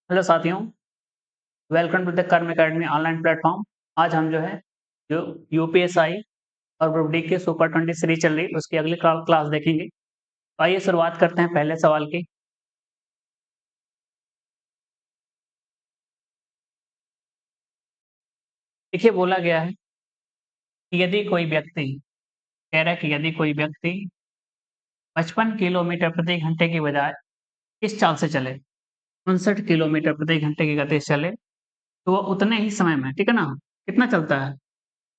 Hello साथियों, welcome to the कर्म academy online platform. आज हम जो यूपीएसआई और ग्रुप डी के सुपर 20 सीरीज चल रही है उसकी अगली क्लास देखेंगे। तो आइए शुरुआत करते हैं पहले सवाल की। देखिए बोला गया है कि यदि कोई व्यक्ति कह रहा है कि यदि कोई व्यक्ति 55 किलोमीटर प्रति घंटे की बजाय इस चाल से चले 59 किलोमीटर प्रति घंटे की गति से चले तो वह उतने ही समय में, ठीक है ना, कितना चलता है,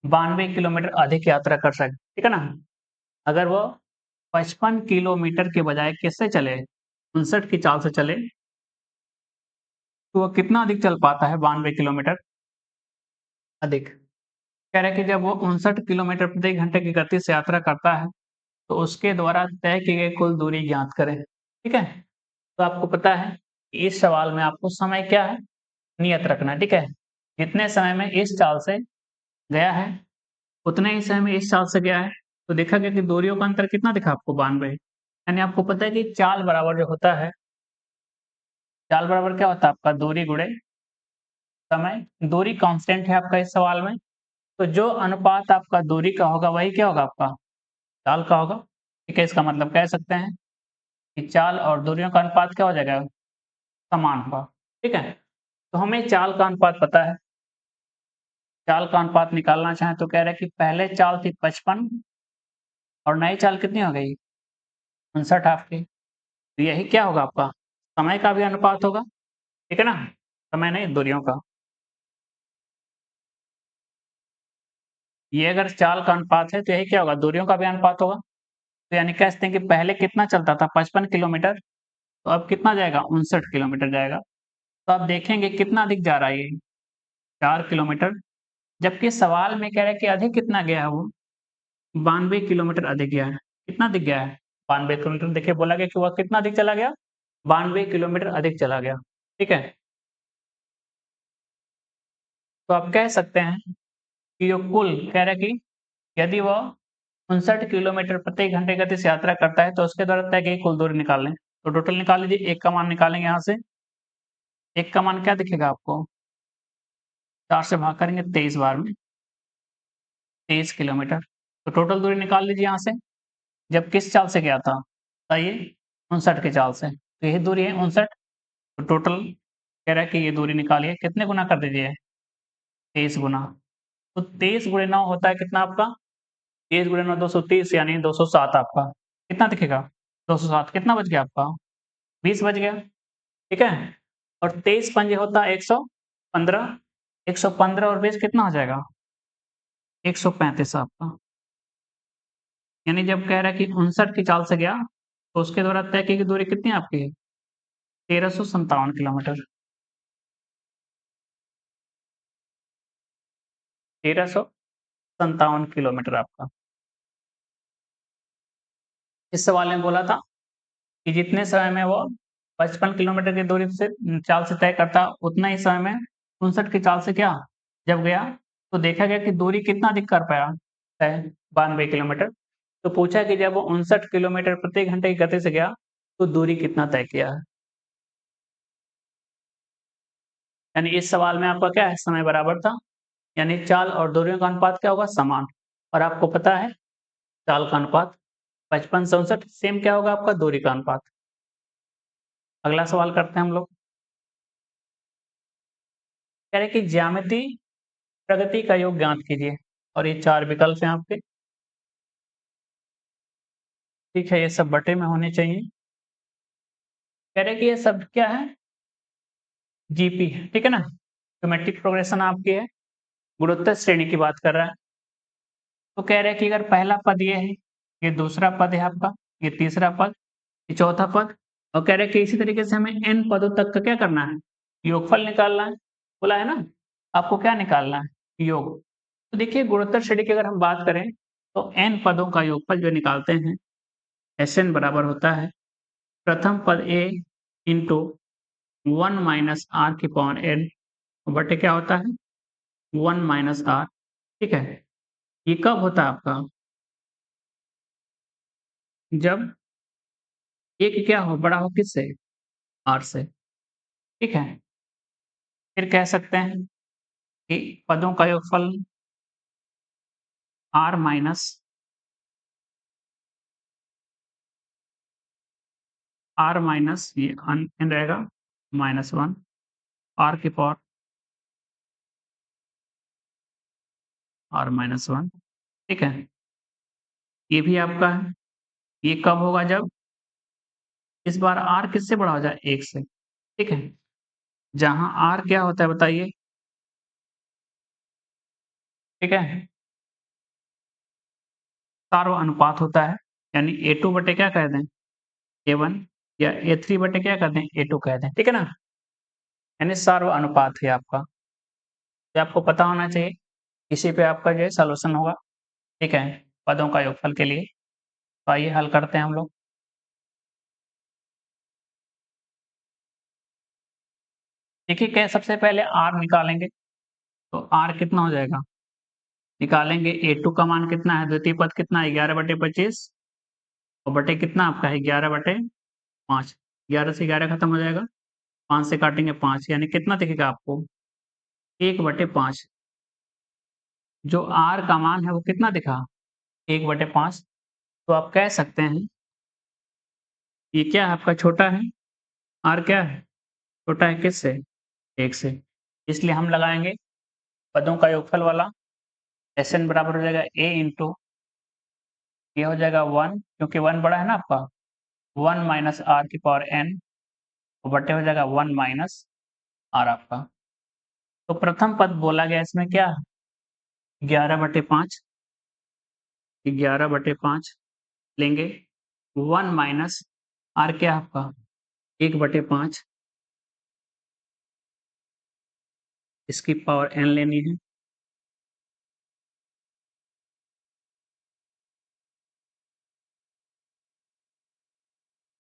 92 किलोमीटर अधिक यात्रा कर सके, ठीक है ना। अगर वो 55 किलोमीटर के बजाय किससे चले, 59 की चाल से चले, तो वो कितना अधिक चल पाता है, 92 किलोमीटर अधिक। कह रहे हैं कि जब वो 59 किलोमीटर प्रति घंटे की गति से यात्रा करता है तो उसके द्वारा तय की गई कुल दूरी ज्ञात करें, ठीक है। तो आपको पता है कि इस सवाल में आपको समय क्या है, नियत रखना है, ठीक है। जितने समय में इस चाल से गया है उतने ही समय में इस चाल से गया है, तो देखा गया कि दूरियों का अंतर कितना दिखा आपको, 92। यानी आपको पता है कि चाल बराबर जो होता है, चाल बराबर क्या होता है आपका, दूरी गुणे समय। दूरी कांस्टेंट है आपका इस सवाल में, तो जो अनुपात आपका दूरी का होगा वही क्या होगा आपका, चाल का होगा, ठीक है। इसका मतलब कह सकते हैं कि चाल और दूरियों का अनुपात क्या हो जाएगा, समान होगा, ठीक है। तो हमें चाल का अनुपात पता है, चाल का अनुपात निकालना चाहें तो कह रहे हैं कि पहले चाल थी 55 और नई चाल कितनी हो गई, 59 आपकी। तो यही क्या होगा आपका, समय का भी अनुपात होगा, ठीक है ना, समय नहीं दूरियों का। ये अगर चाल का अनुपात है तो यही क्या होगा, दूरियों का भी अनुपात होगा। तो यानी कह सकते हैं कि पहले कितना चलता था, 55 किलोमीटर, तो अब कितना जाएगा, 59 किलोमीटर जाएगा। तो आप देखेंगे कितना अधिक जा रहा है ये, 4 किलोमीटर। जबकि सवाल में कह रहा है कि अधिक कितना गया है वो, 92 किलोमीटर अधिक गया है। कितना अधिक गया है, 92 किलोमीटर। देखिए बोला गया कि वह कितना अधिक चला गया, 92 किलोमीटर अधिक चला गया, ठीक है। तो आप कह सकते हैं कि जो कुल कह रहा है कि यदि वह 59 किलोमीटर प्रति घंटे गति से यात्रा करता है तो उसके द्वारा तय की कुल दूरी निकाल लें। तो टोटल निकाल लीजिए, एक का मान निकालेंगे यहाँ से। एक का मान क्या दिखेगा आपको, 4 से भाग करेंगे 23 बार में, 23 किलोमीटर। तो टोटल दूरी निकाल लीजिए यहाँ से। जब किस चाल से गया था, बताइए, 59 की चाल से, तो यही दूरी है 59। तो टोटल कह रहा है कि ये दूरी निकालिए, कितने गुना कर दीजिए, 23 गुना। तो 23 गुणे 9 होता है कितना आपका, 23 गुणे 9 230, यानी 207 आपका। कितना दिखेगा, 207। कितना बच गया आपका, 20 बच गया, ठीक है। और 23 पंजे होता है 115, 115 और 20 कितना हो जाएगा, 135 आपका। यानी जब कह रहा है कि 59 की चाल से गया तो उसके द्वारा तय की गई दूरी कितनी है आपकी, 1357 किलोमीटर, 1357 किलोमीटर आपका। इस सवाल में बोला था कि जितने समय में वो 55 किलोमीटर की दूरी से चाल से तय करता उतना ही समय में 59 की चाल से क्या, जब गया तो देखा गया कि दूरी कितना अधिक कर पाया, तय 92 किलोमीटर। तो पूछा कि जब वो 59 किलोमीटर प्रति घंटे की गति से गया तो दूरी कितना तय किया है। यानी इस सवाल में आपका क्या है, समय बराबर था, यानी चाल और दूरियों का अनुपात क्या होगा, समान। और आपको पता है चाल का अनुपात 55 से 59 सेम क्या होगा आपका, दूरी का अनुपात। अगला सवाल करते हैं हम लोग। कह रहे कि ज्यामिति प्रगति का योग ज्ञात कीजिए, और ये 4 विकल्प हैं आपके, ठीक है। ये सब बटे में होने चाहिए। कह रहे कि ये सब क्या है, जीपी है, ठीक है ना, ज्योमेट्रिक प्रोग्रेशन आपकी है, गुणोत्तर श्रेणी की बात कर रहा है। तो कह रहे हैं कि अगर पहला पद ये है, ये दूसरा पद है आपका, ये तीसरा पद, ये चौथा पद, और कह रहे हैं कि इसी तरीके से हमें n पदों तक का क्या करना है, योगफल निकालना है। बोला है ना, आपको क्या निकालना है, योग। तो देखिए गुणोत्तर श्रेणी की अगर हम बात करें तो n पदों का योगफल जो निकालते हैं, Sn बराबर होता है प्रथम पद a इंटू 1 माइनस आर की पावर n बटे क्या होता है, 1 माइनस आर, ठीक है। ये कब होता है आपका, जब एक क्या हो, बड़ा हो किससे, आर से, ठीक है। फिर कह सकते हैं कि पदों का योगफल r माइनस ये n रहेगा -1 r की पावर r-1, ठीक है। ये भी आपका है। ये कब होगा? जब इस बार r किससे बड़ा हो जाए? 1 से, ठीक है। जहाँ r क्या होता है बताइए? ठीक है, सार्व अनुपात होता है, यानी A2 बटे क्या कह दें? A1 या A3 बटे क्या कह दें? A2 कह दें, ठीक है ना? यानी सार्व अनुपात है आपका। ये आपको पता होना चाहिए, इसी पे आपका जो है सॉल्यूशन होगा, ठीक है, पदों का योगफल के लिए। तो आइए हल करते हैं हम लोग। देखिए क्या, सबसे पहले r निकालेंगे, तो r कितना हो जाएगा? निकालेंगे। A2 का मान कितना है? द्वितीय पद कितना है? 11/25 और बटे कितना आपका है? 11/5। 11 से 11 खत्म हो जाएगा, 5 से काटेंगे 5, यानी कितना दिखेगा आपको? 1/5। जो r का मान है वो कितना दिखा? 1/5। तो आप कह सकते हैं ये क्या है आपका? छोटा है। r क्या है? छोटा है किससे? 1 से। इसलिए हम लगाएंगे पदों का योगफल वाला। Sn बराबर हो जाएगा a इंटू, ये हो जाएगा 1, क्योंकि 1 बड़ा है ना आपका, 1 माइनस r की पावर n, तो बटे हो जाएगा 1 माइनस r आपका। तो प्रथम पद बोला गया इसमें क्या है? 11/5, 11/5 लेंगे। 1 माइनस r क्या है आपका? 1/5, इसकी पावर n लेनी है।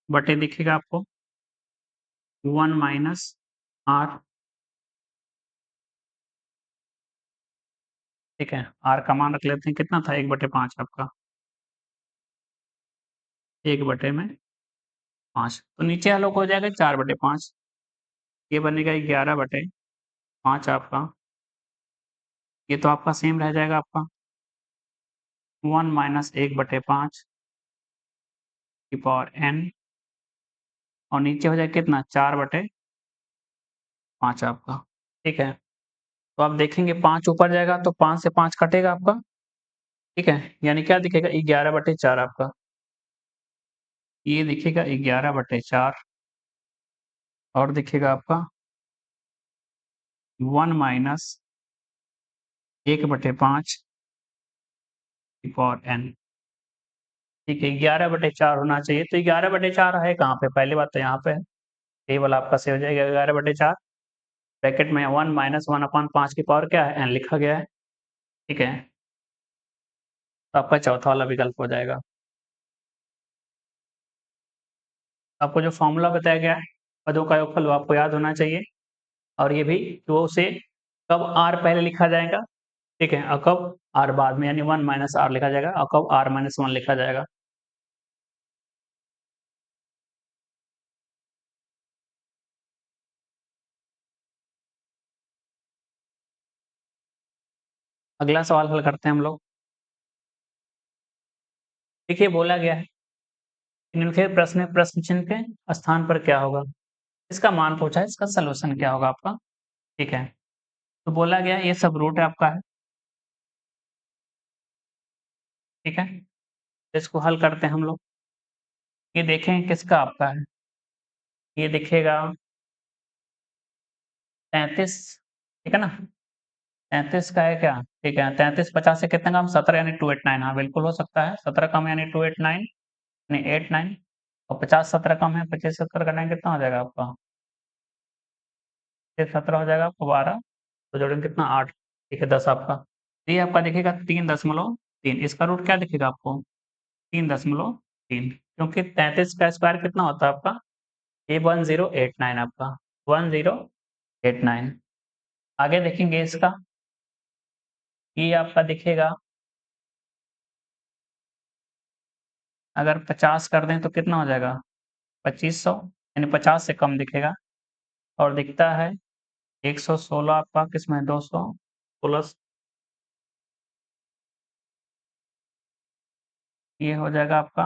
बटे दिखेगा आपको 1 माइनस r, ठीक है। r का मान रख लेते हैं, कितना था? 1/5 आपका, 1/5। तो नीचे आलोक हो जाएगा 4/5, ये बनेगा 11/5 आपका। ये तो आपका सेम रह जाएगा आपका 1 माइनस 1/5 की पावर n, और नीचे हो जाएगा कितना? 4/5 आपका, ठीक है। तो आप देखेंगे 5 ऊपर जाएगा तो 5 से 5 कटेगा आपका, ठीक है। यानी क्या दिखेगा? 11/4 आपका। ये दिखेगा 11/4, और दिखेगा आपका 1 माइनस 1/5 की पावर n, ठीक है। 11/4 होना चाहिए, तो 11/4 है कहाँ पे? पहली बात तो यहाँ पे है, टेबल आपका सही हो जाएगा 11/4। ब्रैकेट में 1 माइनस 1/5 की पावर क्या है? n लिखा गया है, ठीक है। तो आपका चौथा वाला विकल्प हो जाएगा। आपको जो फॉर्मूला बताया गया है पदों का योगफल, वो आपको याद होना चाहिए, और ये भी कि वो उसे कब r पहले लिखा जाएगा, ठीक है, और कब r बाद में, यानी 1 माइनस r लिखा जाएगा, और कब r-1 लिखा जाएगा। अगला सवाल हल करते हैं हम लोग। देखिए बोला गया है निम्नलिखित प्रश्न में प्रश्न चिन्ह के स्थान पर क्या होगा? इसका मान पूछा है, इसका सलूशन क्या होगा आपका, ठीक है। तो बोला गया है ये सब रूट आपका है, ठीक है। इसको हल करते हैं हम लोग। ये देखें किसका आपका है, ये दिखेगा 33, ठीक है ना। 33 का है क्या? ठीक है। 33 50 से कितना कम? 17, यानी 289। हाँ बिल्कुल हो सकता है, 17 कम यानी 289, यानी 89, और 50 17 कम है, 25 70 का 9 कितना हो जाएगा आपका? 17 हो जाएगा आपको 12, तो जोड़ेंगे कितना? 8, ठीक है 10 आपका। ये आपका दिखेगा 3.3, इसका रूट क्या दिखेगा आपको? 3.3, क्योंकि 33 का स्क्वायर कितना होता है आपका? ये 1089 आपका, 1089। आगे देखेंगे इसका, ये आपका दिखेगा, अगर 50 कर दें तो कितना हो जाएगा? 2500, यानी 50 से कम दिखेगा, और दिखता है 116 आपका किसमें 200 प्लस ये हो जाएगा आपका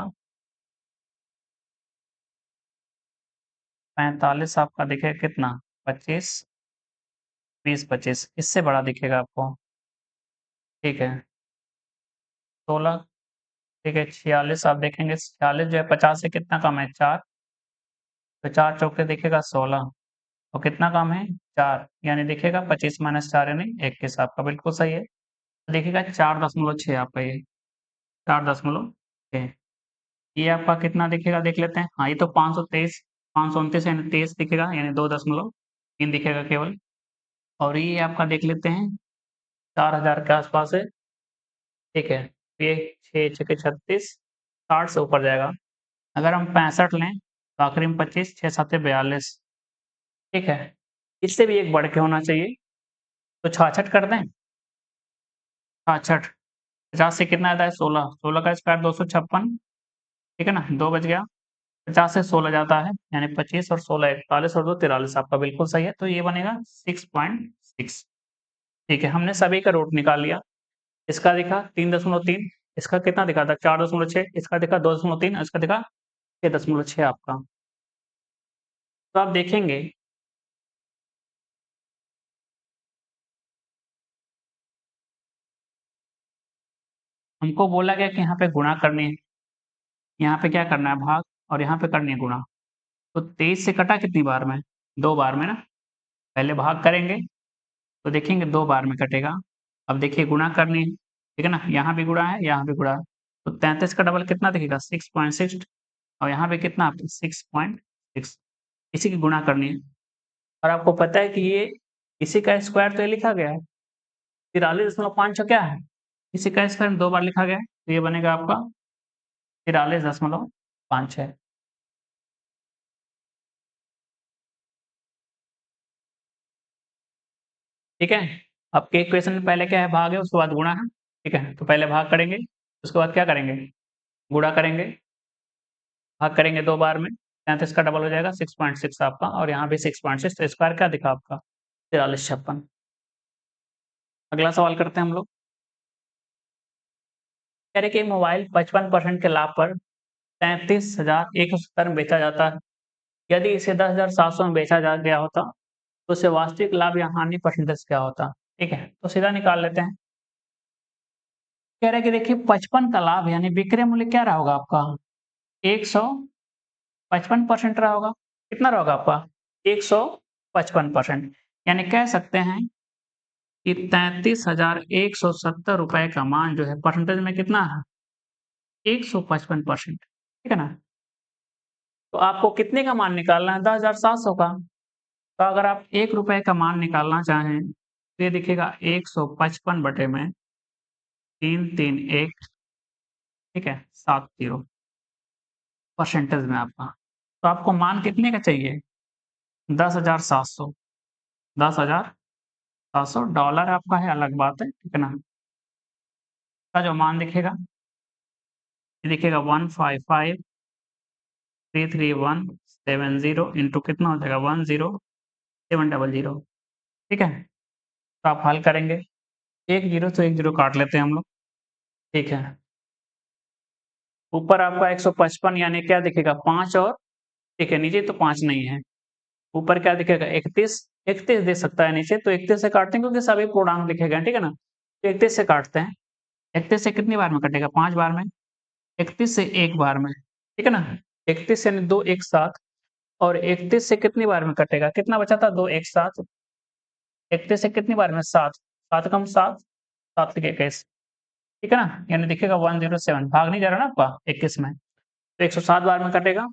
45 आपका दिखेगा कितना 25 20 25 इससे बड़ा दिखेगा आपको। ठीक है 16 ठीक है 46 आप देखेंगे 46 जो है 50 से कितना कम है 4 तो 4 चौके दिखेगा 16 और कितना कम है 4 यानी दिखेगा 25 माइनस 4 यानी 21 आपका बिल्कुल सही है। तो देखिएगा 4.6 आपका ये 4.6 ये आपका कितना दिखेगा देख लेते हैं। हाँ ये तो 523 529 यानी 23 दिखेगा यानी 2.3 दिखेगा केवल। और ये आपका देख लेते हैं 4000 के आसपास है। ठीक है ये 6 छके 36 60 से ऊपर जाएगा। अगर हम 65 लें तो आखिरी में 25 6 7 42 ठीक है इससे भी एक बढ़ के होना चाहिए तो 66 कर दें 66 50 से कितना आता है 16 16 का स्क्वायर 256 ठीक है ना 2 बच गया 50 से 16 जाता है यानी 25 और 16 41 और 2 43 आपका बिल्कुल सही है तो ये बनेगा 6.6। ठीक है हमने सभी का रूट निकाल लिया। इसका दिखा 3.3 इसका कितना दिखा था 4.6 इसका दिखा 2.3 इसका दिखा 6.6 आपका। तो आप देखेंगे हमको बोला गया कि यहाँ पे गुणा करनी है यहाँ पे क्या करना है भाग और यहाँ पे करनी है गुणा। तो 23 से कटा कितनी बार में 2 बार में ना पहले भाग करेंगे तो देखेंगे 2 बार में कटेगा। अब देखिए गुणा करनी है ठीक है ना यहाँ भी गुणा है यहाँ भी गुणा है तो 33 का डबल कितना दिखेगा 6.6 और यहाँ पे कितना 6.6 इसी की गुणा करनी है। और आपको पता है कि ये इसी का स्क्वायर तो ये लिखा गया है 43.5 क्या है इसी का स्क्वायर 2 बार लिखा गया है तो ये बनेगा आपका 43.56। ठीक है आपके इक्वेशन में पहले क्या है भाग है उसके बाद गुणा है। ठीक है तो पहले भाग करेंगे उसके बाद क्या करेंगे गुणा करेंगे भाग करेंगे 2 बार में 33 का डबल हो जाएगा 6.6 आपका और यहाँ भी 6.6 तो स्क्वायर क्या दिखा आपका 4356। अगला सवाल करते हैं हम लोग कह रहे कि मोबाइल 55% के लाभ पर 33,170 में बेचा जाता है। यदि इसे 10,700 में बेचा जा गया होता तो उसे वास्तविक लाभ या हानि परसेंटेज क्या होता। ठीक है तो सीधा निकाल लेते हैं। कह रहे कि देखिए 55 का लाभ यानी विक्रय मूल्य क्या रहा होगा आपका 155% रहा होगा। कितना रहा होगा आपका 155% यानी कह सकते हैं कि 33,170 रुपए का मान जो है परसेंटेज में कितना है 155%। ठीक है ना तो आपको कितने का मान निकालना है 10,700 का। तो अगर आप 1 रुपए का मान निकालना चाहें तो ये दिखेगा 155 बटे में 331 ठीक है 70 परसेंटेज में आपका। तो आपको मान कितने का चाहिए 10,700 10,700 डॉलर आपका है अलग बात है ठीक है ना का जो मान दिखेगा ये दिखेगा 155,331,70 इंटू कितना हो जाएगा 10700 ठीक है तो आप हल करेंगे एक जीरो तो एक जीरो काट लेते हैं हम लोग। ठीक है ऊपर आपका 155 यानी क्या दिखेगा 5 और ठीक है नीचे तो 5 नहीं है ऊपर क्या दिखेगा 31 31 दे सकता है नीचे तो 31 से काटते हैं क्योंकि सभी पूर्णांक दिखे गए ठीक है ना तो 31 से काटते हैं 31 से कितनी बार में कटेगा 5 बार में 31 से एक बार में ठीक है ना 31 यानी 2 एक साथ और 31 से कितनी बार में कटेगा कितना बचा था 2 एक साथ 31 से कितनी बार में 7 7 कम 7 7 के 21 ठीक है ना यानी दिखेगा 107 भाग नहीं जा रहा ना आपका 21 में तो 107 बार में कटेगा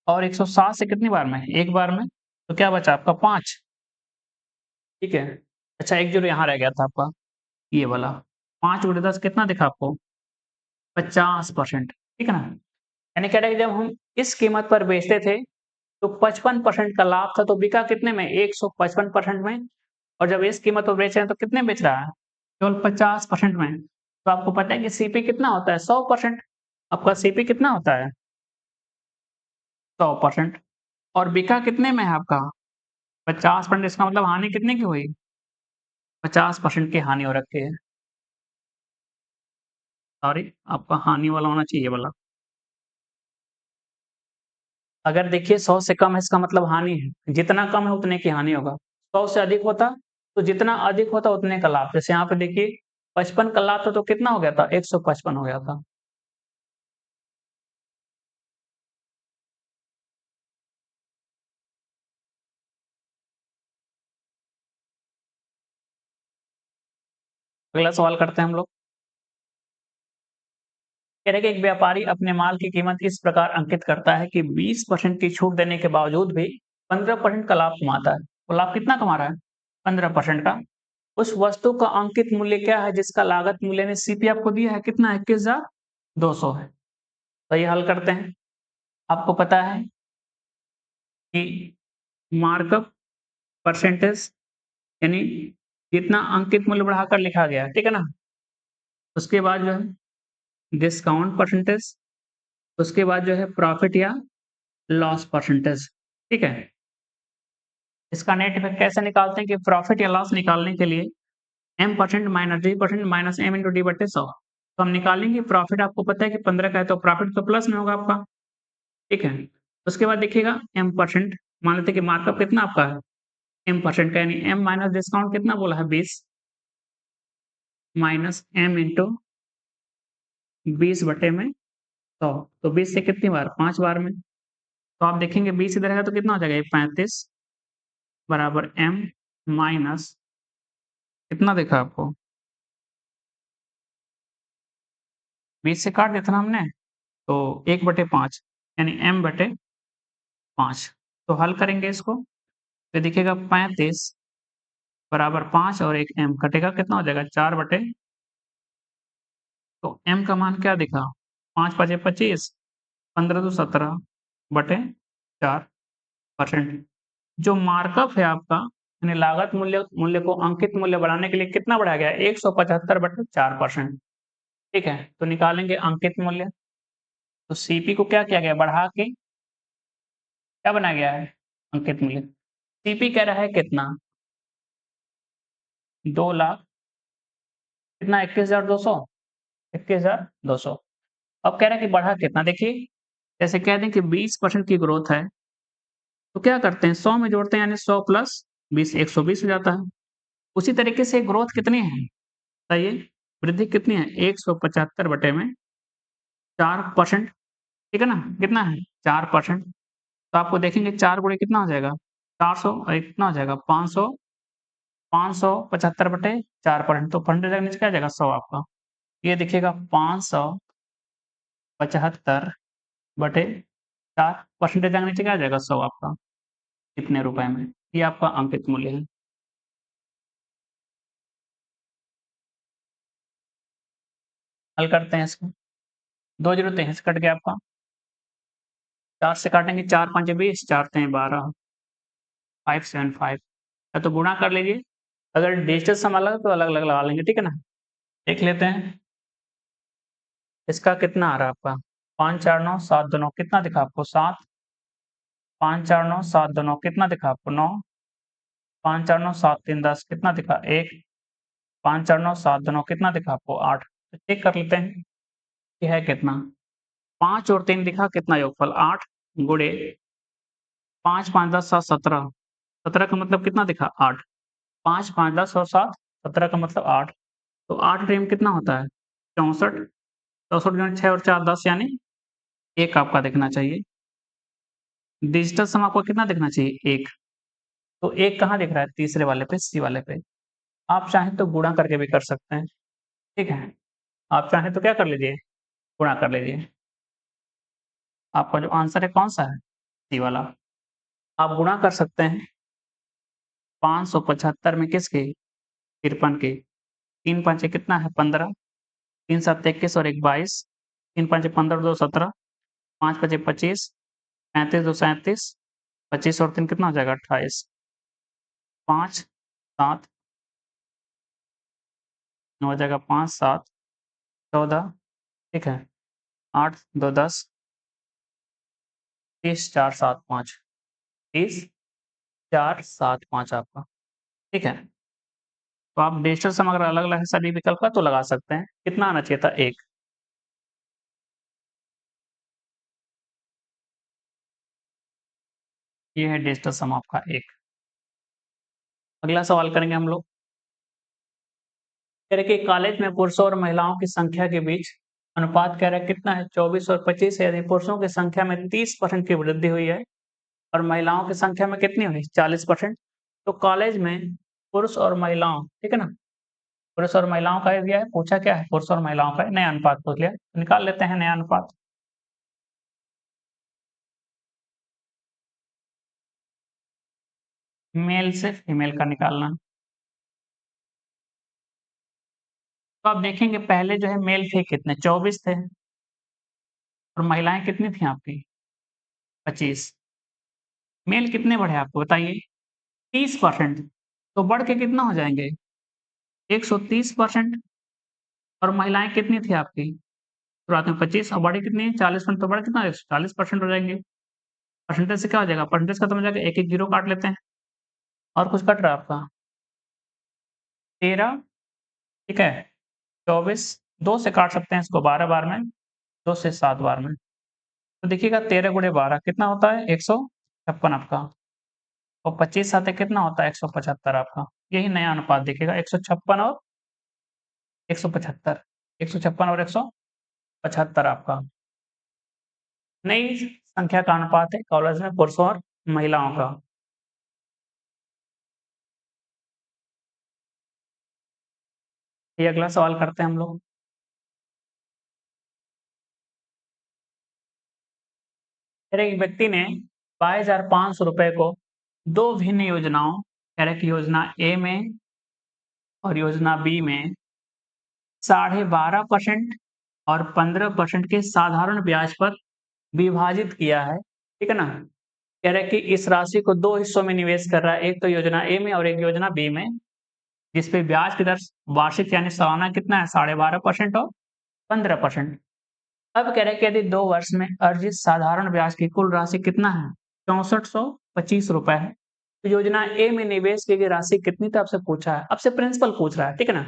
और 107 से कितनी बार में एक बार में तो क्या बचा आपका 5 ठीक है। अच्छा एक जीरो यहाँ रह गया था आपका ये वाला 5 गुणे 10 कितना दिखा आपको 50% ठीक है ना यानी कह रहे हैं जब हम इस कीमत पर बेचते थे तो 55% का लाभ था तो बिका कितने में 155% में और जब इस कीमत पर बेच रहे हैं तो कितने बेच रहा है केवल 50% में। तो आपको पता है कि सीपी कितना होता है 100% आपका सीपी कितना होता है 100% और बिका कितने में है आपका 50% इसका मतलब हानि कितने की हुई? 50% की हानि हो रखी है। सॉरी, आपका हानि वाला होना चाहिए वाला। अगर देखिए 100 से कम है इसका मतलब हानि है, जितना कम है उतने की हानि होगा। 100 से अधिक होता तो जितना अधिक होता उतने का लाभ। जैसे यहाँ पे देखिए 55 का लाभ था तो कितना हो गया था? 155 हो गया था। अगला सवाल करते हैं हम लोग। कह रहे कि एक व्यापारी अपने माल की कीमत इस प्रकार अंकित करता है कि 20% की छूट देने के बावजूद भी 15% का लाभ कमाता है। तो लाभ कितना कमा रहा है? 15% का। उस वस्तु का अंकित मूल्य क्या है जिसका लागत मूल्य ने सीपी आपको दिया है कितना? 21,200 है। तो ये हल करते हैं। आपको पता है कि मार्कअप परसेंटेज यानी जितना अंकित मूल्य बढ़ाकर लिखा गया है, ठीक है ना? उसके बाद जो है डिस्काउंट परसेंटेज, उसके बाद जो है प्रॉफिट या लॉस परसेंटेज, ठीक है? इसका नेट इफेक्ट कैसे निकालते हैं कि प्रॉफिट या लॉस निकालने के लिए m% minus d% minus m into d/100। तो हम निकालेंगे प्रॉफिट। आपको पता है कि 15 का है तो प्रॉफिट तो प्लस में होगा आपका, ठीक है? उसके बाद देखिएगा m%, मान लेते हैं कि मार्कअप कितना आपका है? m% का, यानी m माइनस डिस्काउंट कितना बोला है? 20 माइनस m इंटू 20 बटे में 100। तो 20 से कितनी बार? 5 बार में। तो आप देखेंगे 20 इधर है तो कितना हो जाएगा? ये 35 बराबर m माइनस कितना देखा आपको? 20 से काट दिया था ना हमने, तो 1/5 यानी m बटे 5। तो हल करेंगे इसको तो दिखेगा 35 बराबर 5 और एक m कटेगा, कितना हो जाएगा? 4/। तो m का मान क्या दिखा? 5 5 25, 15 2 17 बटे 4%। जो मार्कअप है आपका यानी लागत मूल्य मूल्य को अंकित मूल्य बनाने के लिए कितना बढ़ाया गया है? 175 बटे 4%, ठीक है? तो निकालेंगे अंकित मूल्य। तो सीपी को क्या किया गया? बढ़ा के क्या बनाया गया है? अंकित मूल्य। सीपी कह रहा है कितना? 2 लाख कितना? 21,200, 21,200। अब कह रहा है कि बढ़ा कितना? देखिए जैसे कह दें कि 20% की ग्रोथ है तो क्या करते हैं? 100 में जोड़ते हैं यानी 100 प्लस 20 120 हो जाता है। उसी तरीके से ग्रोथ कितनी है बताइए? वृद्धि कितनी है? 175 बटे में 4%, ठीक है ना? कितना है? 4%। तो आपको देखेंगे 4 गुणे कितना हो जाएगा? 400 और कितना हो जाएगा? 500, 575 बटे 4%। तो परसेंटेज का नीचे क्या आ जाएगा? 100 आपका। ये देखिएगा 575 बटे 4, परसेंटेज का नीचे क्या आ जाएगा? 100 आपका। कितने रुपए में? ये आपका अंकित मूल्य है। हल करते हैं इसको। 2 जीरो तो यहाँ से कट गया आपका। 4 से काटेंगे, 4 5 20, 4 3 12, 575। या तो गुणा कर लीजिए। अगर डिजिटल सम अलग है तो अलग-अलग लगा लेंगे, ठीक है ना? देख लेते हैं इसका कितना आ रहा है आपका? 5 4 9 7 2 9 कितना दिखा आपको? 7। 5 4 9 7 2 9 कितना दिखा आपको? 9। 5 4 9 7 3 10 कितना दिखा? 1। 5 4 9 7 2 9 कितना दिखा आपको? 8। तो चेक कर लेते हैं कि है कितना। 5 और 3 दिखा कितना योगफल? 8 गुणे 5 5 10 7 17। 17 का मतलब कितना दिखा? 8। 5 5 10 और 7 17 का मतलब 8। तो 8 टाइम कितना होता है? 64। 64 गुणे 6 और 4 10 यानी 1 आपका दिखना चाहिए। डिजिटल सम आपको कितना दिखना चाहिए? 1। तो 1 कहाँ दिख रहा है? तीसरे वाले पे, सी वाले पे। आप चाहें तो गुणा करके भी कर सकते हैं, ठीक है? आप चाहें तो क्या कर लीजिए? गुणा कर लीजिए। आपका जो आंसर है कौन-सा है? सी वाला। आप गुणा कर सकते हैं 575 में किसके? 53 के। 3 5 कितना है? 15, 3 7 21 और 1 22, 3 5 15 2 17, 5 5 25, 35 2 37, 25 और 3 कितना हो जाएगा? 28। 5 7 हो जाएगा 5 7 14, ठीक है? 8 2 10, 30 4 7 5, 30 475 आपका, ठीक है। तो आप डिजिटल सम अगर अलग-अलग है सभी विकल्प का तो लगा सकते हैं। कितना आना चाहिए था 1। ये है डिजिटल सम आपका 1। अगला सवाल करेंगे हम लोग। कह रहे कि कॉलेज में पुरुषों और महिलाओं की संख्या के बीच अनुपात कह रहा है कितना है 24 और 25 है। यदि पुरुषों की संख्या में 30% की वृद्धि हुई है और महिलाओं की संख्या में कितनी हुई 40%। तो कॉलेज में पुरुष और महिलाओं, ठीक है ना, पुरुष और महिलाओं का दिया है, पूछा क्या है पुरुष और महिलाओं का नया अनुपात पूछ लिया, निकाल लेते हैं नया अनुपात। मेल से फीमेल का निकालना। तो आप देखेंगे पहले जो है मेल थे कितने 24 थे और महिलाएं कितनी थी आपकी 25। मेल कितने बढ़े आपको बताइए 30%। तो बढ़ के कितना हो जाएंगे 130%। और महिलाएं कितनी थी आपकी शुरुआत में 25 और बढ़ी कितनी 40%। तो बढ़ कितना 140% हो जाएंगे। परसेंटेज से क्या हो जाएगा परसेंटेज खत्म हो जाएगा, एक एक जीरो काट लेते हैं। और कुछ कट रहा है आपका 13, ठीक है 24, 2 से काट सकते हैं इसको 12 बार में, 2 से 7 बार में। तो देखिएगा 13 गुणे 12 कितना होता है 156 आपका। और 25 साथ कितना होता है 175 आपका। यही नया अनुपात देखिएगा 156 और 175, 156 और 175 आपका नई संख्या का अनुपात है कॉलेज में पुरुषों और महिलाओं का। ये अगला सवाल करते हैं हम लोग। फिर एक व्यक्ति ने 22,500 रुपए को दो भिन्न योजनाओं, कह रहे कि योजना ए में और योजना बी में 12.5% और 15% के साधारण ब्याज पर विभाजित किया है, ठीक है ना। कह रहे कि इस राशि को दो हिस्सों में निवेश कर रहा है, एक तो योजना ए में और एक योजना बी में, जिसपे ब्याज की दर वार्षिक यानी सालाना कितना है 12.5% और 15%। अब कह रहे कि यदि 2 वर्ष में अर्जित साधारण ब्याज की कुल राशि कितना है 6425 रुपए है। तो योजना ए में निवेश की गई राशि कितनी थी आपसे पूछा है, आपसे प्रिंसिपल पूछ रहा है, ठीक है ना।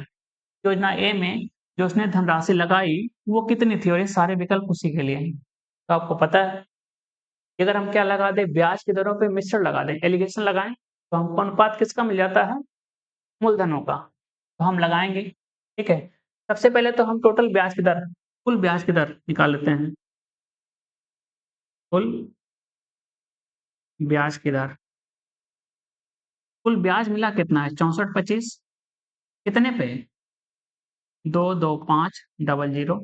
योजना ए में जो उसने धनराशि लगाई वो कितनी थी और ये सारे विकल्प उसी के लिए हैं। तो आपको पता है कि अगर हम क्या लगा दें ब्याज की दरों पे मिश्रण लगा दें, एलिगेशन लगाएं, तो हमको अनुपात किसका मिल जाता है मूलधनों का। तो हम लगाएंगे, ठीक है। सबसे पहले तो हम टोटल ब्याज की दर, कुल ब्याज की दर निकाल लेते हैं। कुल ब्याज की दर, कुल ब्याज मिला कितना है 6425, कितने पे 22500,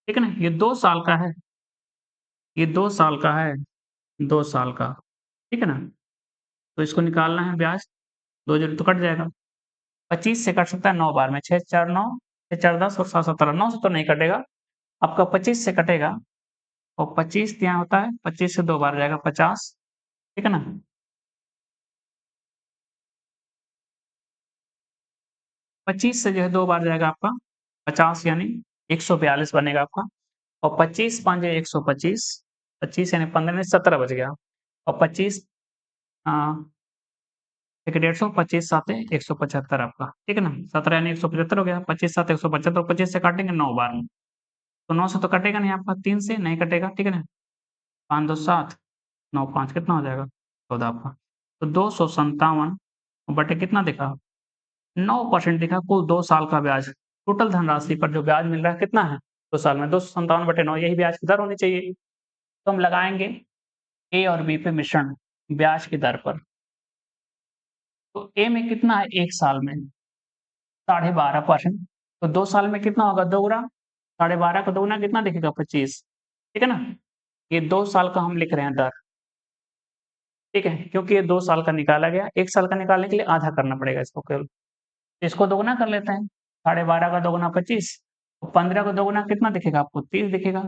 ठीक है ना। ये 2 साल का है, ये 2 साल का है, 2 साल का, ठीक है ना। तो इसको निकालना है ब्याज, दो जीरो तो कट जाएगा। 25 से कट सकता है 9 बार में, 6 4 9, 6 4 10 और 7 17, 9 से तो नहीं कटेगा, आपका 25 से कटेगा। और 25 यहाँ होता है 25 से 2 बार जाएगा 50, ठीक है ना। 25 से जो है 2 बार जाएगा आपका 50 यानी 142 बनेगा आपका। और 25 पाँचे 125, 25 यानी 15 में 17 बच गया। और 25 एक 150, 25 सात 175 आपका, ठीक है ना। 17 यानी 175 हो गया, 25 सात 175, 25 से काटेंगे 9 बार में, तो 9 से तो कटेगा नहीं आपका, 3 से नहीं कटेगा, ठीक है ना। 5 2 7, 9 5 कितना हो जाएगा 14 आपका। तो 257 बटे कितना दिखा 9% दिखा कुल 2 साल का ब्याज। टोटल धनराशि पर जो ब्याज मिल रहा है कितना है 2 साल में 257 बटे 9, यही ब्याज की दर होनी चाहिए। तो हम लगाएंगे ए और बी पे मिश्रण ब्याज की दर पर। तो ए में कितना है 1 साल में 12.5%, तो 2 साल में कितना होगा दोगुना, 12.5 का दोगुना कितना दिखेगा 25, ठीक है ना। ये 2 साल का हम लिख रहे हैं दर, ठीक है, क्योंकि ये 2 साल का निकाला गया, 1 साल का निकालने के लिए आधा करना पड़ेगा इसको केवल। इसको दोगुना कर लेते हैं, 12.5 का दोगुना 25, 15 का दोगुना कितना दिखेगा आपको 30 दिखेगा।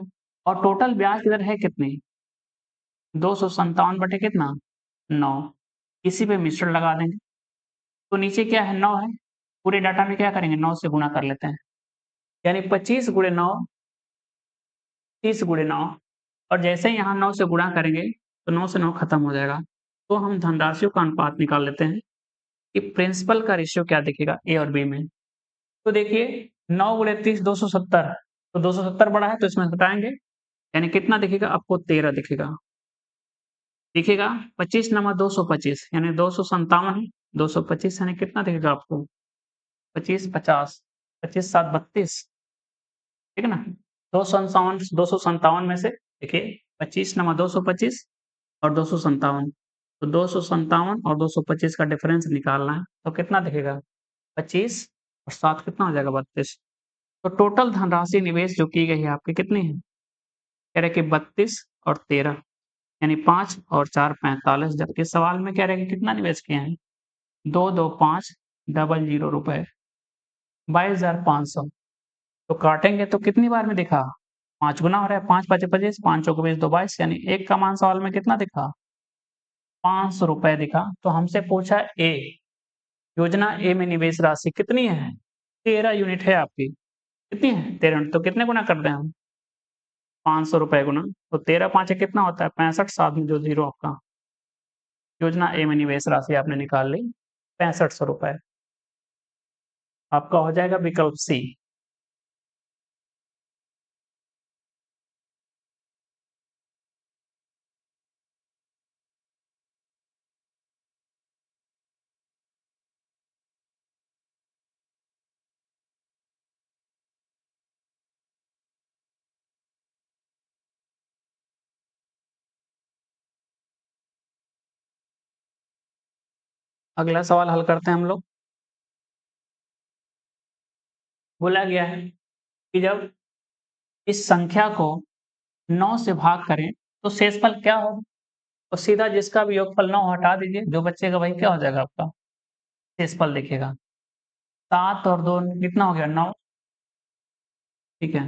और टोटल ब्याज की दर है कितनी 257 बटे कितना 9, इसी पे मिश्रण लगा देंगे। तो नीचे क्या है 9 है, पूरे डाटा में क्या करेंगे 9 से गुणा कर लेते हैं, यानी 25 गुणे 9 30 गुणे 9। और जैसे ही यहाँ 9 से गुणा करेंगे तो 9 से 9 खत्म हो जाएगा, तो हम धनराशियों का अनुपात निकाल लेते हैं कि प्रिंसिपल का रेशियो क्या दिखेगा ए और बी में। तो देखिए 9 गुणे 30 270, तो 270 बड़ा है तो इसमें घटाएंगे, यानी कितना दिखेगा आपको 13 दिखेगा। दिखेगा 25 नमा 225 यानी 257 है, 225 यानी कितना दिखेगा आपको 25 50, 25 7 32, ठीक है ना। 257 में से देखिए 25 नमा 225 और 257, तो 257 और 225 का डिफरेंस निकालना है तो कितना दिखेगा 25 और 7 कितना हो जाएगा 32। तो टोटल धनराशि निवेश जो की गई है आपकी कितनी है, कह रहे कि 32 और 13 यानी 5 और 4 45, जबकि सवाल में कह रहे हैं कि कितना निवेश किए हैं 22500 रुपए 22,500। तो काटेंगे तो कितनी बार में दिखा 5 गुना हो रहा है, 5 5 25, 5 चौके 20 2 22, यानी एक का मान सवाल में कितना दिखा 500 रुपए दिखा। तो हमसे पूछा ए, योजना ए में निवेश राशि कितनी है, 13 यूनिट है आपकी, कितनी है 13 यूनिट, तो कितने गुना कर दें हम 500 रुपए गुना, तो 13 5 कितना होता है 65, साथ में जो जीरो आपका, योजना ए में निवेश राशि आपने निकाल ली 6500 रुपए। आपका हो जाएगा विकल्प सी। अगला सवाल हल करते हैं हम लोग। बोला गया है कि जब इस संख्या को 9 से भाग करें तो शेषफल क्या होगा, तो सीधा जिसका भी योगफल 9 हटा दीजिए, जो बचेगा वही क्या हो जाएगा आपका शेषफल दिखेगा। 7 और 2 कितना हो गया 9, ठीक है।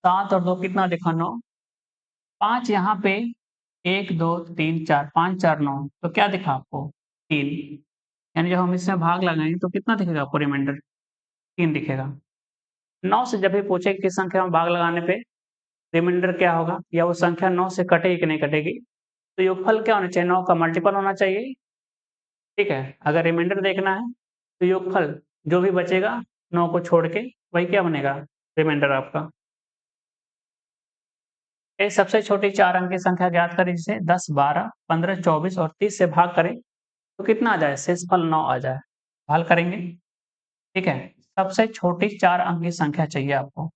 7 और 2 कितना दिखा 9, 5 यहाँ पे 1 2 3 4, 5 4 9, तो क्या दिखा आपको 3, यानी जब हम इसमें भाग लगाएंगे तो कितना दिखेगा आपको रिमाइंडर 3 दिखेगा। 9 से जब भी पूछे किस संख्या में भाग लगाने पे रिमाइंडर क्या होगा, या वो संख्या 9 से कटेगी कि नहीं कटेगी, तो योगफल क्या होना चाहिए 9 का मल्टीपल होना चाहिए, ठीक है। अगर रिमाइंडर देखना है तो योगफल जो भी बचेगा 9 को छोड़ के वही क्या बनेगा रिमाइंडर आपका। एक सबसे छोटी 4 अंक की संख्या ज्ञात करें, जिसे 10 12 15 24 और 30 से भाग करें तो कितना आ जाए शेषफल 9 आ जाए। हल करेंगे, ठीक है। सबसे छोटी 4 अंक की संख्या चाहिए आपको,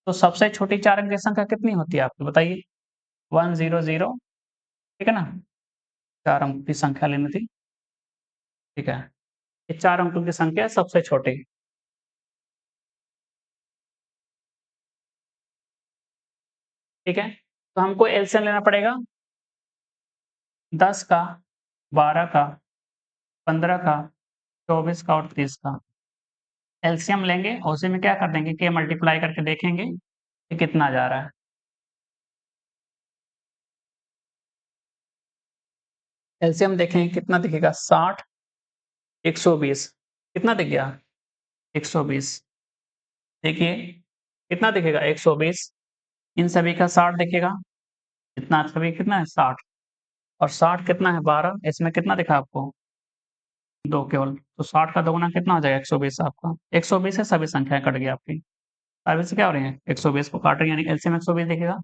तो सबसे छोटी 4 अंक की संख्या कितनी होती है आपको बताइए 100, ठीक है ना, 4 अंक की संख्या लेनी थी, ठीक है। ये 4 अंकों की संख्या सबसे छोटी, ठीक है। तो हमको एलसीएम लेना पड़ेगा 10 का, 12 का, 15 का, 24 का और 30 का। एलसीएम लेंगे और उसी में क्या कर देंगे कि मल्टीप्लाई करके देखेंगे कि कितना जा रहा है। एलसीएम देखें कितना दिखेगा 60 120, कितना दिख गया 120, देखिए कितना दिखेगा 120, इन सभी का 60 दिखेगा, इतना सभी कितना है 60, और 60 कितना है 12, इसमें कितना दिखा आपको 2 केवल, तो 60 का दोगुना कितना हो जाएगा 120 आपका, 120 से सभी संख्याएं कट गई आपकी, सभी से क्या हो रही है 120 को काट रही है, यानी एलसीएम 120 दिखेगा।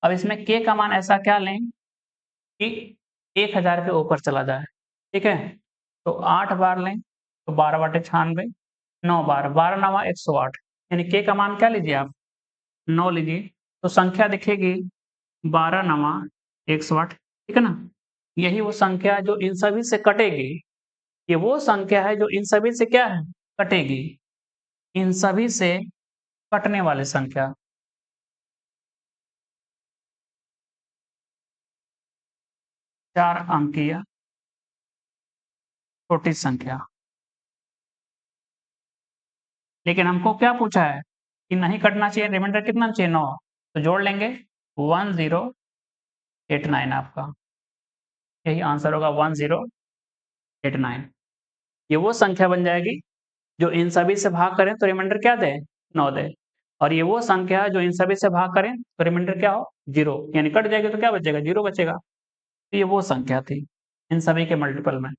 अब इसमें के का मान ऐसा क्या लें कि 1000 के ऊपर चला जाए, ठीक है। तो 8 बार लें तो 12 बटे 96, 9 बार 12 नवा 108, यानी के का मान क्या लीजिए आप 9 लीजिए, तो संख्या दिखेगी 12 नवा 108, ठीक है ना। यही वो संख्या है जो इन सभी से कटेगी, ये वो संख्या है जो इन सभी से क्या है कटेगी, इन सभी से कटने वाली संख्या। 4 अंकीय छोटी संख्या, लेकिन हमको क्या पूछा है कि नहीं कटना चाहिए, रिमाइंडर कितना चाहिए 9, तो जोड़ लेंगे 1089 आपका, यही आंसर होगा 1089। ये वो संख्या बन जाएगी जो इन सभी से भाग करें तो रिमाइंडर क्या दे 9 दे। और ये वो संख्या है जो इन सभी से भाग करें तो रिमाइंडर क्या हो, 0, यानी कट जाएगी तो क्या बचेगा, 0 बचेगा। तो ये वो संख्या थी इन सभी के मल्टीपल में।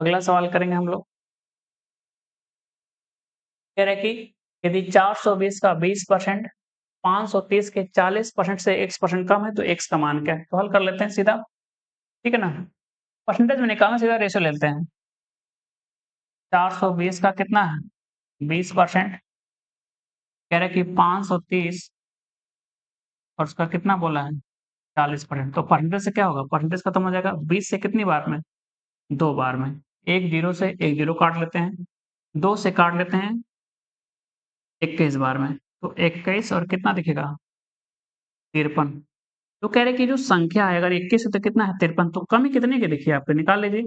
अगला सवाल करेंगे हम लोग। कह रहे कि यदि 420 का 20%, 530 के 40% से x% कम है तो x का मान क्या है? तो हल कर लेते हैं सीधा, ठीक है ना। परसेंटेज में निकालना, सीधा रेशियो लेते हैं। 420 का कितना है, 20%। कह रहे कि 530 और उसका कितना बोला है, 40%। तो परसेंटेज से क्या होगा, परसेंटेज खत्म हो जाएगा 20 से कितनी बार में, 2 बार में। एक जीरो से एक जीरो काट लेते हैं, 2 से काट लेते हैं 21 बार में, तो 21 और कितना दिखेगा, 53। तो कह रहे कि जो संख्या है अगर 21 है तो कितना है, 53। तो कमी कितने की दिखी आपको, निकाल लीजिए।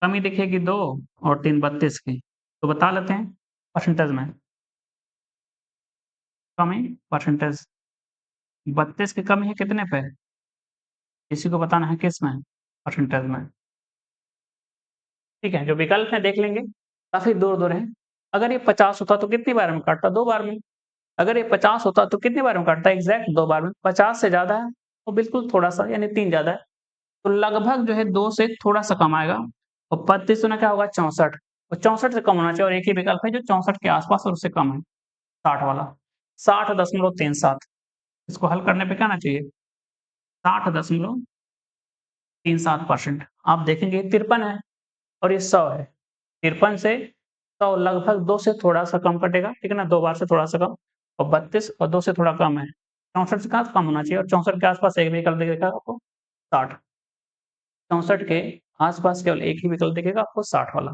कमी दिखेगी 2 और 3 32 की। तो बता लेते हैं परसेंटेज में। कमी परसेंटेज 32 की कमी है कितने पे, इसी को बताना है किस में, परसेंटेज में। ठीक है, जो विकल्प है देख लेंगे, काफ़ी दूर-दूर है। अगर ये 50 होता तो कितनी बार में काटता, 2 बार में। अगर ये 50 होता तो कितनी बार में काटता, एग्ज़ैक्ट 2 बार में। 50 से ज़्यादा है तो बिल्कुल थोड़ा-सा, यानी 3 ज़्यादा है, तो लगभग जो है 2 से थोड़ा-सा कम आएगा। और 32 गुना क्या होगा, 64, और 64 से कम होना चाहिए। और एक ही विकल्प है जो 64 के आस-पास और उससे कम है, 60 वाला, 60.37। इसको हल करने पे क्या आना चाहिए, 60.37%। आप देखेंगे 53 है और ये 100 है। 53 से 100 लगभग 2 से थोड़ा-सा कम कटेगा, ठीक है ना, 2 बार से थोड़ा-सा कम। और 32 और 2 से थोड़ा कम है। 64 से कहाँ कम होना चाहिए, और 64 के आस-पास एक विकल्प दिखेगा आपको, 60। 64 के आस-पास केवल एक ही विकल्प दिखेगा आपको, 60 वाला।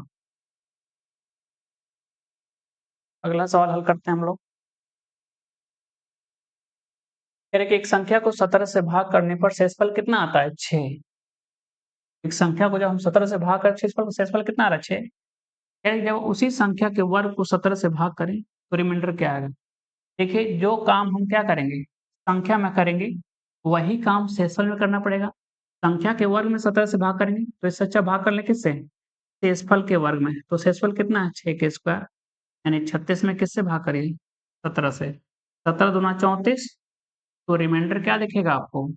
अगला सवाल हल करते हैं हम लोग। कह रहे कि एक संख्या को 17 से भाग करने पर शेषफल कितना आता है, 6। एक संख्या को जब हम 17 से भाग करें, शेषफल कितना आ रहा है, 6। कह रहे जब उसी संख्या के वर्ग को 17 से भाग करें तो रिमाइंडर क्या आएगा। देखिए, जो काम हम क्या करेंगे, संख्या में करेंगे, वही काम शेषफल में करना पड़ेगा। संख्या के वर्ग में 17 से भाग करेंगे तो इससे अच्छा भाग कर लें किससे, शेषफल के वर्ग में। तो शेषफल कितना है, 6 के स्क्वायर, यानी 36 में किससे भाग करिए, 17 से। 17 दूना 34, तो रिमाइंडर क्या दिखेगा आपको,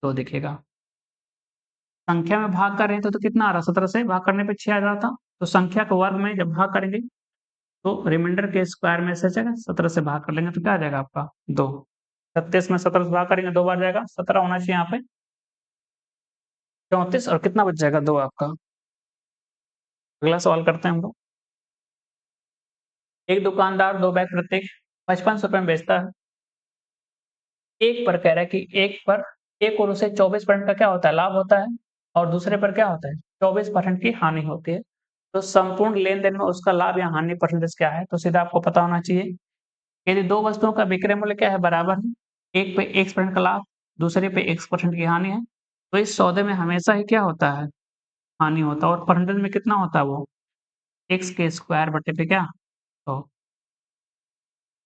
2 दिखेगा। संख्या में भाग कर रहे थे तो कितना आ रहा, 17 से भाग करने पे 6 आ रहा था। तो संख्या के वर्ग में जब भाग करेंगे तो रिमाइंडर के स्क्वायर में से 17 से भाग कर लेंगे तो क्या आ जाएगा आपका, 2। 36 में 17 से भाग करेंगे 2 बार जाएगा, 17 होना चाहिए यहाँ पे। 34 और कितना बच जाएगा, 2 आपका। अगला सवाल करते हैं हम लोग। एक दुकानदार 2 बैग प्रत्येक 55 रुपए में बेचता है। एक पर कह रहा है कि एक और उसे 24% का क्या होता है, लाभ होता है, और दूसरे पर क्या होता है, 24% की हानि होती है। तो संपूर्ण लेन-देन में उसका लाभ या हानि परसेंटेज क्या है, तो सीधा आपको पता होना चाहिए। यदि 2 वस्तुओं का विक्रय मूल्य क्या है, बराबर है, एक पे X% का लाभ, दूसरे पे X% की हानि है, तो इस सौदे में हमेशा ही क्या होता है, हानि होता है। और परसेंटेज में कितना होता है वो, X के स्क्वायर बटे पे क्या, तो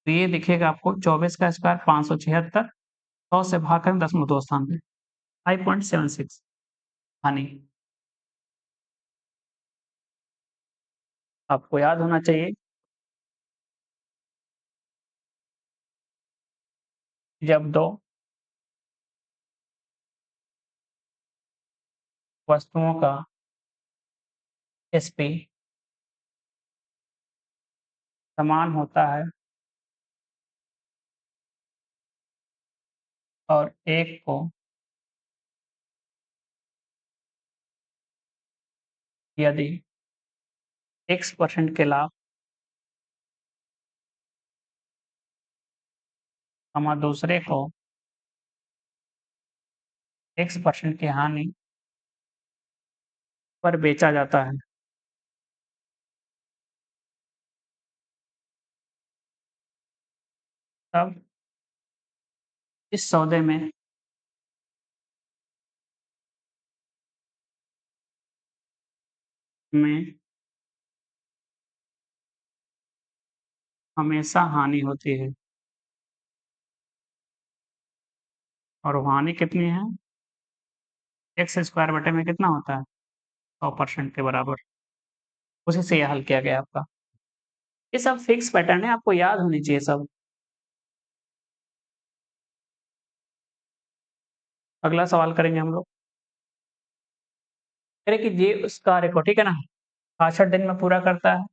ये दिखेगा आपको 24 का स्क्वायर 576, 100 से भाग करें 0.2 स्थान पे, 5.76 हानि। आपको याद होना चाहिए, जब 2 वस्तुओं का SP समान होता है और एक को यदि X% के लाभ, दूसरे को X% की हानि पर बेचा जाता है, तब इस सौदे में हमेशा हानि होती है। और हानि कितनी है, एक्स स्क्वायर बटे में कितना होता है 100% के बराबर। उसी से ये हल किया गया आपका। ये सब फिक्स पैटर्न है, आपको याद होनी चाहिए सब। अगला सवाल करेंगे हम लोग। कह रहे कि ये उस कार्य को, ठीक है ना, 66 दिन में पूरा करता है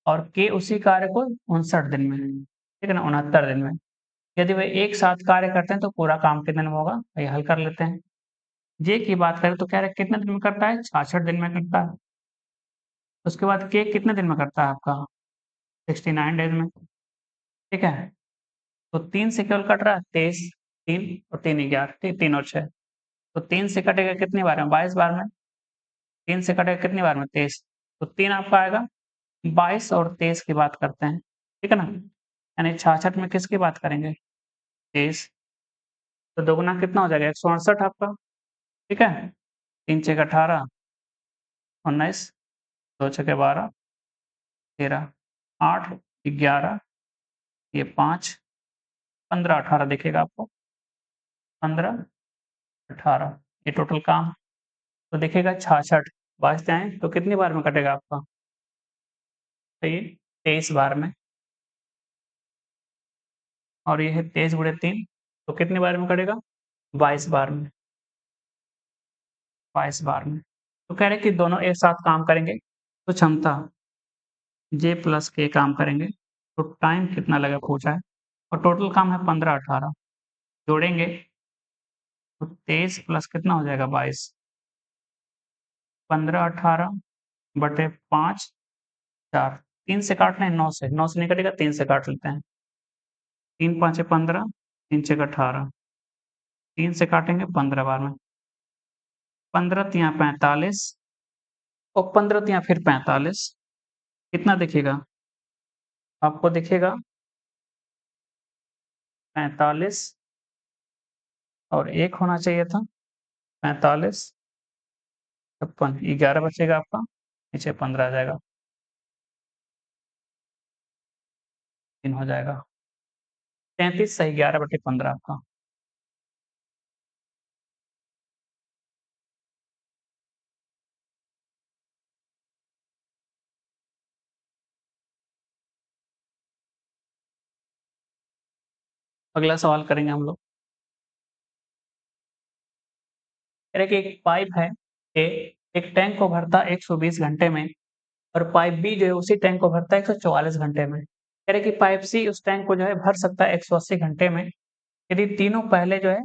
और के उसी कार्य को 59 दिन में, ठीक है ना, 69 दिन में। यदि वे एक साथ कार्य करते हैं तो पूरा काम कितने दिन में होगा, ये हल कर लेते हैं। जे की बात करें तो कह रहे हैं कितने दिन में करता है, 66 दिन में करता है। उसके बाद के कितने दिन में करता है आपका, 69 डेज में, ठीक है। तो 3 से केवल कट रहा है 23, 3 और 3 11, ठीक, 3 और 6। तो 3 से कटेगा कितनी बार में, 22 बार में। 3 से कटेगा कितनी बार में, 23। तो 3 आपका आएगा। 22 और 23 की बात करते हैं, ठीक है ना। यानी 66 में किसकी बात करेंगे, 23। तो दोगुना कितना हो जाएगा, 168 आपका, ठीक है। 3 छः 18, 19, 2 छः 12, 13, 8, 11, ये 5, 15, 18 दिखेगा आपको, 15, 18, ये टोटल काम। तो दिखेगा 66, 22 जाएँ तो कितनी बार में कटेगा आपका, तो ये 23 बार में। और ये है 23 गुणे 3, तो कितनी बार में कटेगा, 22 बार में, 22 बार में। तो कह रहे हैं कि दोनों एक साथ काम करेंगे तो क्षमता जे प्लस के काम करेंगे तो टाइम कितना लगा पूछा है, और टोटल काम है 15 18, जोड़ेंगे तो 23 प्लस कितना हो जाएगा 22, 15 18 बटे 5 4, 3 से काट लें, 9 से, 9 से नहीं कटेगा, 3 से काट लेते हैं। 3 5 15, 3 6 18, 3 से काटेंगे 15 बार में, 15 तियाँ 45 और 15 तियाँ फिर 45, कितना दिखेगा आपको, दिखेगा 45 और 1 होना चाहिए था, 45 56, 11 बचेगा आपका, नीचे 15 आ जाएगा, 3 हो जाएगा। 33 सही, 11/15 आपका। अगला सवाल करेंगे हम लोग। कह रहे कि एक पाइप है ए, एक टैंक को भरता 120 घंटे में और पाइप बी जो है उसी टैंक को भरता है 144 घंटे में। कह रहे कि पाइप सी उस टैंक को जो है भर सकता है 180 घंटे में, यदि तीनों पहले जो है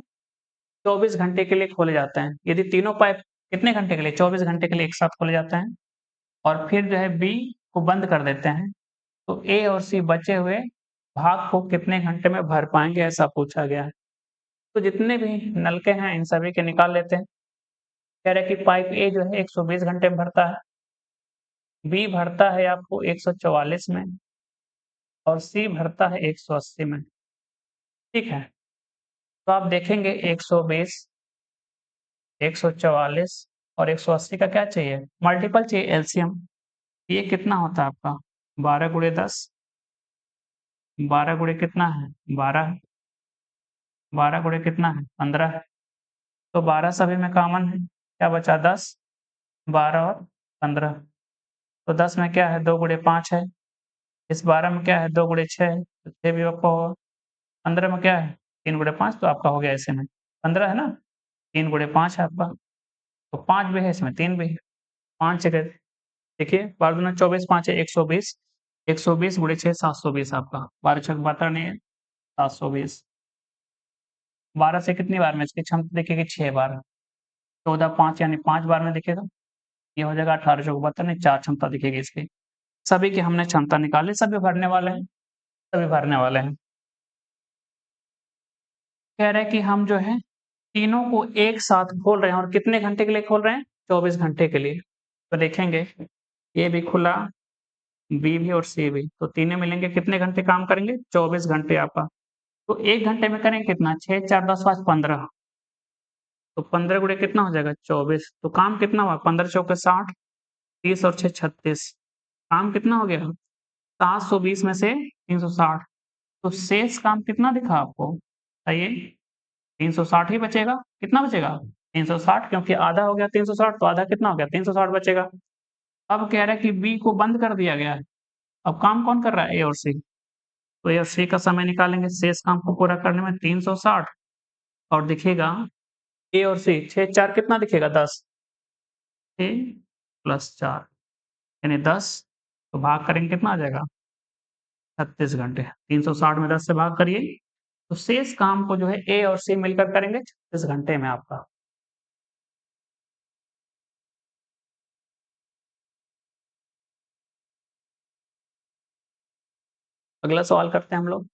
24 घंटे के लिए खोले जाते हैं। यदि तीनों पाइप कितने घंटे के लिए, 24 घंटे के लिए एक साथ खोले जाते हैं, और फिर जो है बी को बंद कर देते हैं, तो ए और सी बचे हुए भाग को कितने घंटे में भर पाएंगे, ऐसा पूछा गया है। तो जितने भी नलके हैं इन सभी के निकाल लेते हैं। कह रहे हैं कि पाइप ए जो है 120 घंटे में भरता है, बी भरता है आपको 144 में, और सी भरता है 180 में, ठीक है। तो आप देखेंगे 120, 144 और 180 का क्या चाहिए, मल्टीपल चाहिए, एलसीएम। ये कितना होता है आपका, 12 गुणे 10, 12 गुणे कितना है 12, 12 गुणे कितना है 15 है। तो 12 सभी में कॉमन है, क्या बचा 10, 12 और 15। तो 10 में क्या है 2 गुणे 5 है, इस 12 में क्या है 2 गुणे 6 है, तो 6 भी आपका होगा। 15 में क्या है 3 गुणे 5, तो आपका हो गया ऐसे में 15 है ना, 3 गुणे 5 है आपका, तो 5 भी है इसमें, 3 भी है, 5 जगह देखिए, 12 दूना 24, 5 है 120, 120 गुणे 6 720 आपका, 12 छक 72 नहीं है, 720। 12 से कितनी बार में इसकी क्षमता दिखेगी 6 बार, 14 5 यानी 5 बार में दिखेगा, ये हो जाएगा 18 चौक 72 नहीं, 4 क्षमता दिखेगी इसकी। सभी की हमने क्षमता निकाली, सभी भरने वाले हैं, सभी भरने वाले हैं। कह रहे हैं कि हम जो है तीनों को एक साथ खोल रहे हैं, और कितने घंटे के लिए खोल रहे हैं, 24 घंटे के लिए। तो देखेंगे ए भी खुला, बी भी और सी भी, तो तीनों मिलेंगे कितने घंटे काम करेंगे, 24 घंटे आपका। तो 1 घंटे में करेंगे कितना, 6 4 10 5 15, तो 15 गुणे कितना हो जाएगा 24, तो काम कितना हुआ 15 चौके 60, 30 और 6 36, काम कितना हो गया 720 में से 360, तो शेष काम कितना दिखा आपको बताइए, 360 ही बचेगा, कितना बचेगा 360, क्योंकि आधा हो गया 360, तो आधा कितना हो गया 360 बचेगा। अब कह रहा है कि बी को बंद कर दिया गया है। अब काम कौन कर रहा है, ए और सी। तो ए और सी का समय निकालेंगे शेष काम को पूरा करने में 360, और दिखेगा ए और सी 6 4 कितना दिखेगा 10, 6 + 4 यानी 10, तो भाग करेंगे कितना आ जाएगा 36 घंटे। 360 में 10 से भाग करिए, तो शेष काम को जो है ए और सी मिलकर करेंगे 36 घंटे में आपका। अगला सवाल करते हैं हम लोग।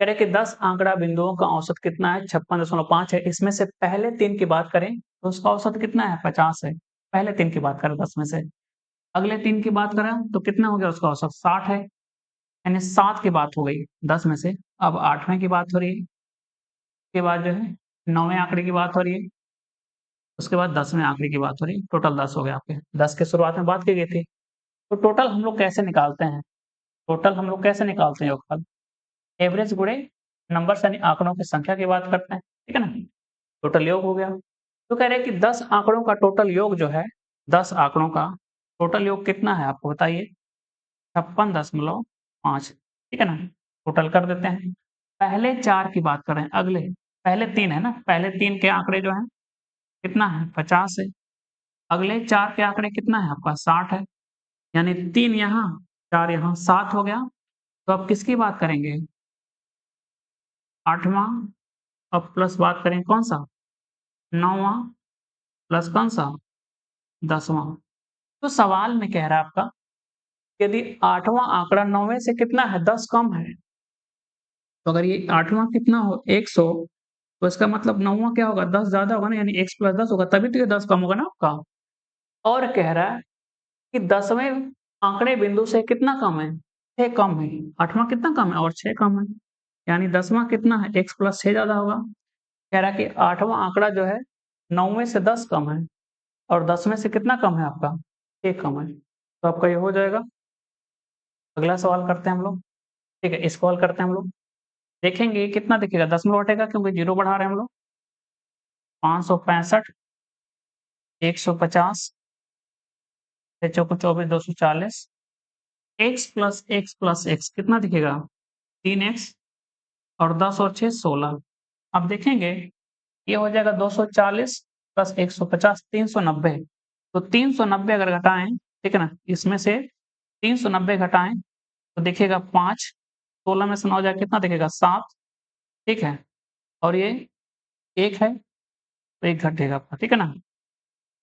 कह रहे कि 10 आंकड़ा बिंदुओं का औसत कितना है, 56.5 है। इसमें से पहले 3 की बात करें तो उसका औसत कितना है, 50 है। पहले 3 की बात करें 10 में से। अगले 3 की बात करें तो कितना हो गया उसका औसत, 60 है। यानी 7 की बात हो गई 10 में से। अब 8वें की बात हो रही है, उसके बाद जो है 9वें आंकड़े की बात हो रही है, उसके बाद 10वें आंकड़े की बात हो रही है। टोटल 10 हो गए आपके। 10 की शुरुआत में बात की गई थी। तो टोटल हम लोग कैसे निकालते हैं, टोटल हम लोग कैसे निकालते हैं योगफल, एवरेज गुणे नंबर्स यानी आंकड़ों की संख्या की बात करते हैं, ठीक है ना। टोटल योग हो गया। तो कह रहे हैं कि 10 आंकड़ों का टोटल योग जो है, 10 आंकड़ों का टोटल योग कितना है आपको बताइए, 56.5, ठीक है ना। टोटल कर देते हैं। पहले 4 की बात करें, अगले पहले 3 है ना, पहले 3 के आंकड़े जो हैं कितना है 50 है। अगले 4 के आंकड़े कितना है आपका 60 है। यानी 3 यहाँ 4 यहाँ 7 हो गया। तो अब किसकी बात करेंगे, 8वां, अब प्लस बात करें कौन सा, 9वां, प्लस कौन सा 10वां। तो सवाल में कह रहा है आपका, यदि 8वां आंकड़ा 9वें से कितना है 10 कम है, तो अगर ये 8वां कितना हो 100, तो इसका मतलब 9वां क्या होगा 10 ज़्यादा होगा ना, यानी x + 10 होगा, तभी तो ये 10 कम होगा ना आपका। और कह रहा है कि 10वें आंकड़े बिंदु से कितना कम है, 6 कम है। 8वां कितना कम है और 6 कम है, यानी 10वां कितना है x + 6 ज़्यादा होगा। कह रहा है कि 8वां आंकड़ा जो है 9वें से 10 कम है, और 10वें से कितना कम है आपका 6 कम है। तो आपका ये हो जाएगा। अगला सवाल करते हैं हम लोग, ठीक है, इसको हल करते हैं हम लोग। देखेंगे कितना दिखेगा, दशमलव हटेगा क्योंकि 0 बढ़ा रहे हैं हम लोग। 565, 150, 6 चौको 24, 240, x कितना दिखेगा 3x, और 10 और 6 16। अब देखेंगे ये हो जाएगा 240 + 150 390। तो 390 अगर घटाएं, ठीक है ना, इसमें से 390 घटाएं तो दिखेगा 5, 16 में से 9 जाए कितना दिखेगा 7, ठीक है। और ये 1 है तो 1 घटेगा आपका, ठीक है ना।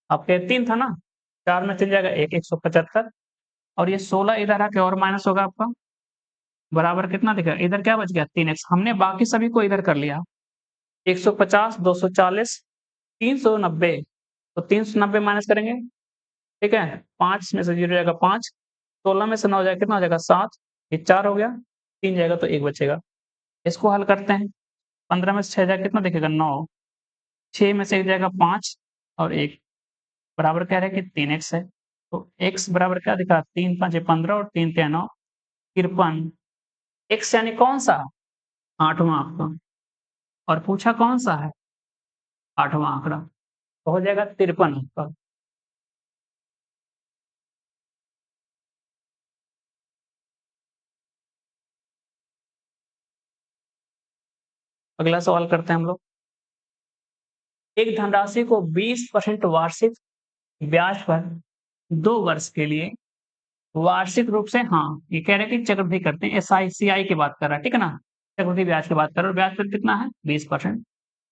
आपके 3 था ना, 4 में चल जाएगा 1, 175, और ये 16 इधर आके और माइनस होगा आपका, बराबर कितना दिखेगा, इधर क्या बच गया 3x। हमने बाकी सभी को इधर कर लिया, 150, 240, 390, तो 390 माइनस करेंगे, ठीक है। 5 में से 0 जाएगा 5, 16 में से 9 जाएगा कितना हो जाएगा 7, ये 4 हो गया, 3 जाएगा तो 1 बचेगा। इसको हल करते हैं। 15 में से 6 जाएगा कितना दिखेगा 9, 6 में से 1 जाएगा 5, और 1 बराबर कह रहे हैं कि 3x है। तो x बराबर क्या दिखा, 3 5 15 और 3 3 9 53। x यानी कौन सा, 8वां आपका, और पूछा कौन सा है 8वां आंकड़ा, तो हो जाएगा 53 आपका। अगला सवाल करते हैं हम लोग। एक धनराशि को 20% वार्षिक ब्याज पर 2 वर्ष के लिए वार्षिक रूप से, हाँ, ये कह रहे हैं कि चक्रवृद्धि करते हैं, SICI की बात कर रहा है, ठीक है ना। चक्रवृद्धि ब्याज की बात कर रहा है, और ब्याज दर कितना है 20%।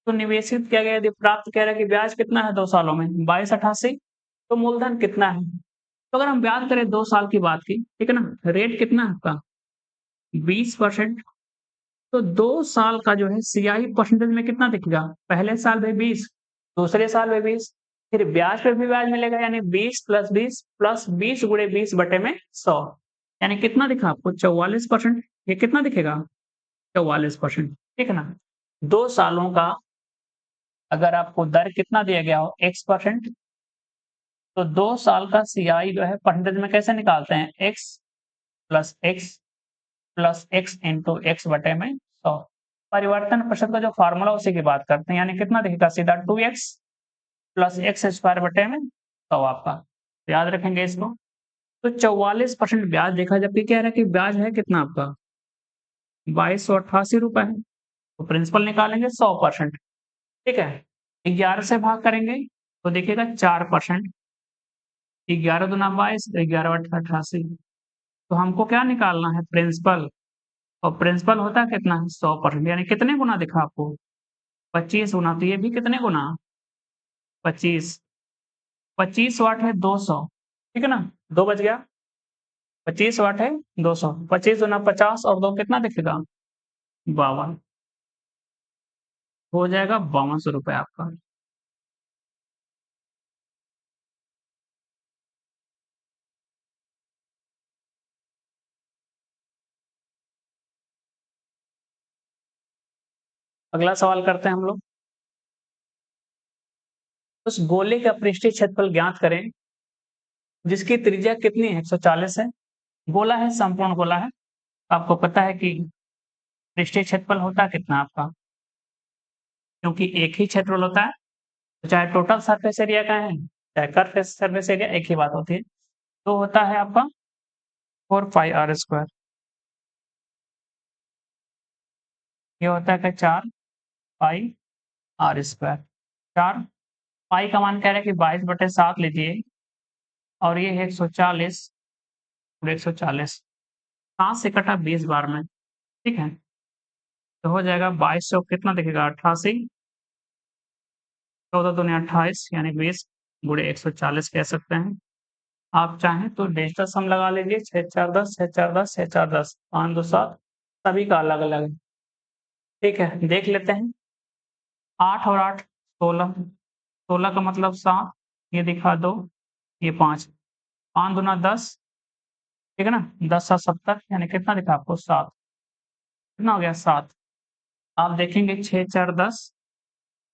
तो निवेशित किया गया, यदि प्राप्त कह रहा है कि ब्याज कितना है 2 सालों में 2288, तो मूलधन कितना है। तो अगर हम ब्याज करें 2 साल की बात की, ठीक है ना, रेट कितना है आपका 20%, तो 2 साल का जो है CI परसेंटेज में कितना दिखेगा, पहले साल में 20, दूसरे साल में 20, फिर ब्याज पे भी ब्याज मिलेगा, यानी 20 + 20 + 20 गुणे 20 बटे में 100, यानी कितना दिखा आपको 44%। ये कितना दिखेगा 44%, ठीक है ना। 2 सालों का अगर आपको दर कितना दिया गया हो x%, तो 2 साल का CI जो है परसेंटेज में कैसे निकालते हैं, x + x + x × x बटे में 100। परिवर्तन प्रतिशत का जो फार्मूला उसी की बात करते हैं, यानी कितना दिखेगा सीधा 2x प्लस एक्स स्क्वायर बटे में 100 आपका। तो याद रखेंगे इसको। तो 44% ब्याज देखा, जबकि कह रहा है कि ब्याज है कितना आपका 2288 रुपए है। तो प्रिंसिपल निकालेंगे 100%, ठीक है। 11 से भाग करेंगे तो देखिएगा 4%। 11 दूना 22, 11 अट्ठा 88। तो हमको क्या निकालना है प्रिंसिपल, और प्रिंसिपल होता है कितना 100%, यानी कितने गुना दिखा आपको 25 गुना। तो ये भी कितने गुना 25, 25 वाट है 200, ठीक है ना। 2 बच गया, 25 वाट है 200, 25 गुना 50 और 2 कितना दिखेगा 52, हो जाएगा 5200 रुपए आपका। अगला सवाल करते हैं हम लोग। उस गोले का पृष्ठीय क्षेत्रफल ज्ञात करें जिसकी त्रिज्या कितनी है 140 है। गोला है, संपूर्ण गोला है। आपको पता है कि पृष्ठीय क्षेत्रफल होता है कितना आपका, क्योंकि एक ही क्षेत्रफल होता है। तो चाहे टोटल सरफेस एरिया का है, चाहे कर्व सरफेस एरिया, एक ही बात होती है। तो होता है आपका 4 पाई r²। ये होता है 4 पाई r²। 4 पाई का मान कह रहा है कि 22/7 लीजिए, और ये है 140 और 140, 7 से कटा 20 बार में, ठीक है। तो हो जाएगा 2200 कितना दिखेगा 88, 14 दूनी 28 यानी 20 गुणे 140 कह सकते हैं। आप चाहें तो डिजिटल सम लगा लीजिए, 6 4 10 6 4 10 6 4 10 5 2 7, सभी का अलग अलग है, ठीक है। देख लेते हैं। 8 और 8 16, 16 का मतलब 7, ये दिखा 2, ये 5, 5 दूना 10, ठीक है ना। 10 7 70 यानी कितना दिखा आपको 7, कितना हो गया 7। आप देखेंगे 6 4 10,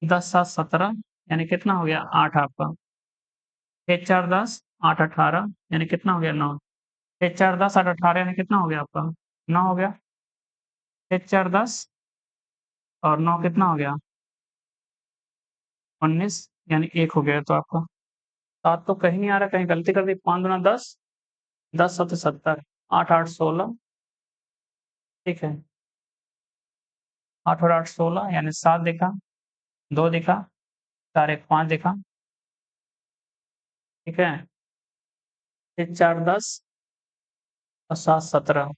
10 7 17 यानी कितना हो गया 8 आपका। 6 4 10 8 18 यानी कितना हो गया 9। 6 4 10 8 18 यानी कितना हो गया आपका 9 हो गया। 6 4 10 और 9 कितना हो गया 19 यानी 1 हो गया। तो आपका 7 तो कहीं नहीं आ रहा, कहीं गलती कर दी। 5 दूना 10, 10 7 70, 8 8 16, ठीक है। 8 और 8 16 यानी 7 दिखा, 2 दिखा, 4 1 5 दिखा, ठीक है। 6 4 10 और 7 17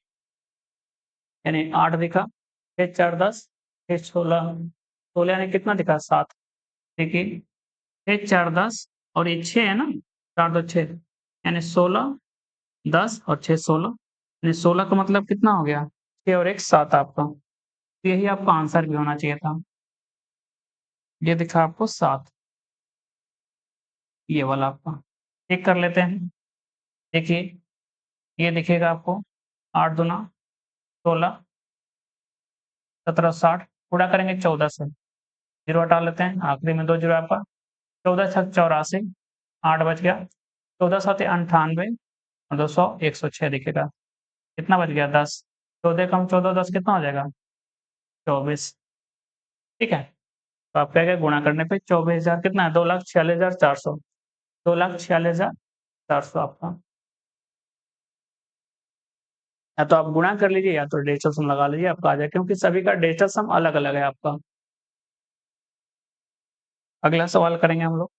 यानी 8 दिखा। 6 4 10 6 16, 16 यानी कितना दिखा 7, देखिए 6 4 10 और ये 6 है ना, 4 2 6 यानी 16 10 और 6 16 यानी 16 का मतलब कितना हो गया 6 और 1 7 आपका। तो यही आपका आंसर भी होना चाहिए था। ये दिखा आपको 7, ये वाला आपका। चेक कर लेते हैं। देखिए ये दिखेगा आपको 8 दूना 16, 17 60, पूरा करेंगे 14 से, 0 हटा लेते हैं, आखिरी में 2 0 आपका। 14 छक 84, 8 बच गया। 14 7 98 और 200 106 दिखेगा। कितना बच गया 10। 14 कम 14 10 कितना हो जाएगा 24, ठीक है। तो आप क्या क्या गुणा करने पे 24,000 कितना है 2,46,400, 2,46,400 आपका। या तो आप गुणा कर लीजिए या तो डिजिटल सम लगा लीजिए, आपका आ जाए, क्योंकि सभी का डिजिटल सम अलग अलग है आपका। अगला सवाल करेंगे हम लोग।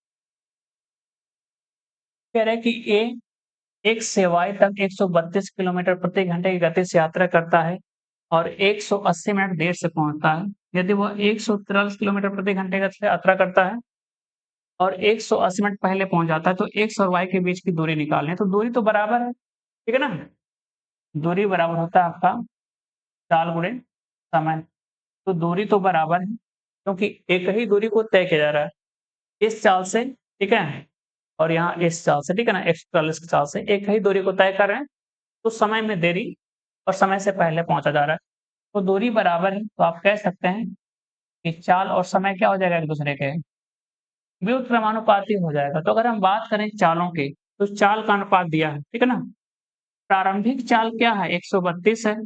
कह रहे हैं कि ए एक से y तक 132 किलोमीटर प्रति घंटे की गति से यात्रा करता है और 180 मिनट देर से पहुंचता है। यदि वह 143 किलोमीटर प्रति घंटे की गति से यात्रा करता है और 180 मिनट पहले पहुंच जाता है, तो x और y के बीच की दूरी निकालनी है। तो दूरी तो बराबर है, ठीक है ना। दूरी बराबर होता है आपका चाल गुणे समय। तो दूरी तो बराबर है, क्योंकि एक ही दूरी को तय किया जा रहा है इस चाल से, ठीक है, और यहाँ इस चाल से, ठीक है ना, 143 की चाल से एक ही दूरी को तय कर रहे हैं। तो समय में देरी और समय से पहले पहुंचा जा रहा है, तो दूरी बराबर है। तो आप कह सकते हैं कि चाल और समय क्या हो जाएगा एक दूसरे के व्युत्क्रमानुपाती हो जाएगा। तो अगर हम बात करें चालों की, तो चाल का अनुपात दिया है, ठीक है ना। प्रारंभिक चाल क्या है 132 है,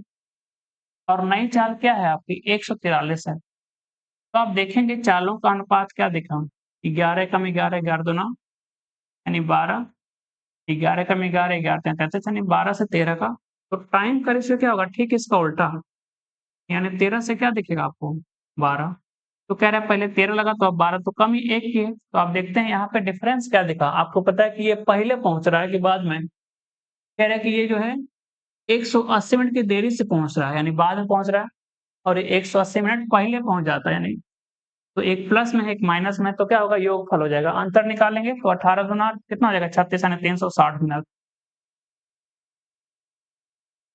और नई चाल क्या है आपकी 143 है। तो आप देखेंगे चालों का अनुपात क्या दिखा 11 कम 11, 11 दूना यानी 12, 11 कम 11, 11 तिया 33 यानी 12 से 13 का तो टाइम का रेशियो क्या होगा? ठीक इसका उल्टा, यानी 13 से क्या दिखेगा आपको? 12। तो कह रहा है पहले 13 लगा तो अब 12 तो कम ही 1 की है। तो आप देखते हैं यहाँ पे डिफरेंस क्या दिखा? आपको पता है कि ये पहले पहुँच रहा है कि बाद में? कह रहा है कि ये जो है 180 मिनट की देरी से पहुँच रहा है, यानी बाद में पहुँच रहा है और ये 180 मिनट पहले पहुँच जाता है यानी तो एक प्लस में है, एक माइनस में है, तो क्या होगा? योगफल हो जाएगा। अंतर निकालेंगे तो 18 गुना कितना हो जाएगा? 36 यानी 360 मिनट।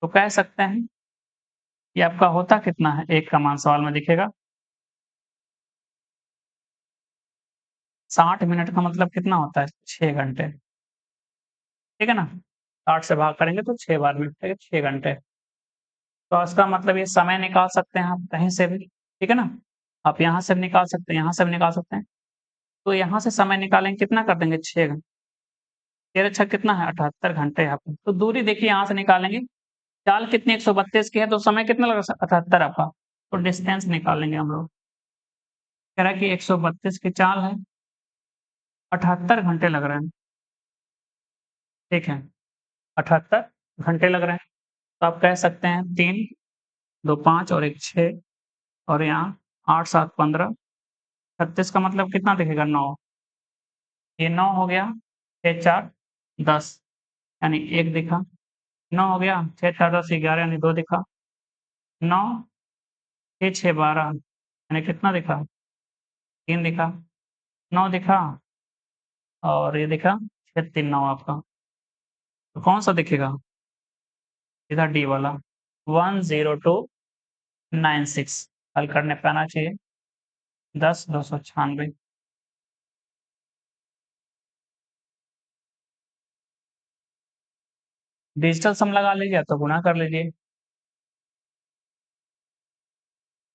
तो कह सकते हैं ये आपका होता कितना है? 1 का मान सवाल में दिखेगा। 60 मिनट का मतलब कितना होता है? 6 घंटे, ठीक है ना? 60 से भाग करेंगे तो 6 बार में 6 घंटे। तो इसका मतलब ये समय निकाल सकते हैं आप कहीं से भी, ठीक है ना? आप यहाँ से भी निकाल सकते हैं, यहाँ से भी निकाल सकते हैं। तो यहाँ से समय निकालेंगे कितना कर देंगे? 6 घंटे। 13 छः कितना है? 78 घंटे यहाँ पे। तो दूरी देखिए यहाँ से निकालेंगे, चाल कितनी 132 की है तो समय कितना लगा? 78 आपका। तो डिस्टेंस निकालेंगे हम लोग। कह रहा है कि 132 की चाल है, 78 घंटे लग रहे हैं, ठीक है? 78 घंटे लग रहे हैं। तो आप कह सकते हैं 3, 2 5 और 1 6 और यहाँ 8 7 15, 36 का मतलब कितना दिखेगा? 9। ये 9 हो गया, 6 4 10 यानी 1 दिखा, 9 हो गया, 6 4 10 11 यानी 2 दिखा, 9 6 6 12 यानी कितना दिखा? 3 दिखा, 9 दिखा और ये दिखा 6 3 9 आपका। तो कौन-सा दिखेगा? सीधा डी वाला 10296 हल करने पे आना चाहिए 10 296। डिजिटल सम लगा लीजिए या तो गुणा कर लीजिए।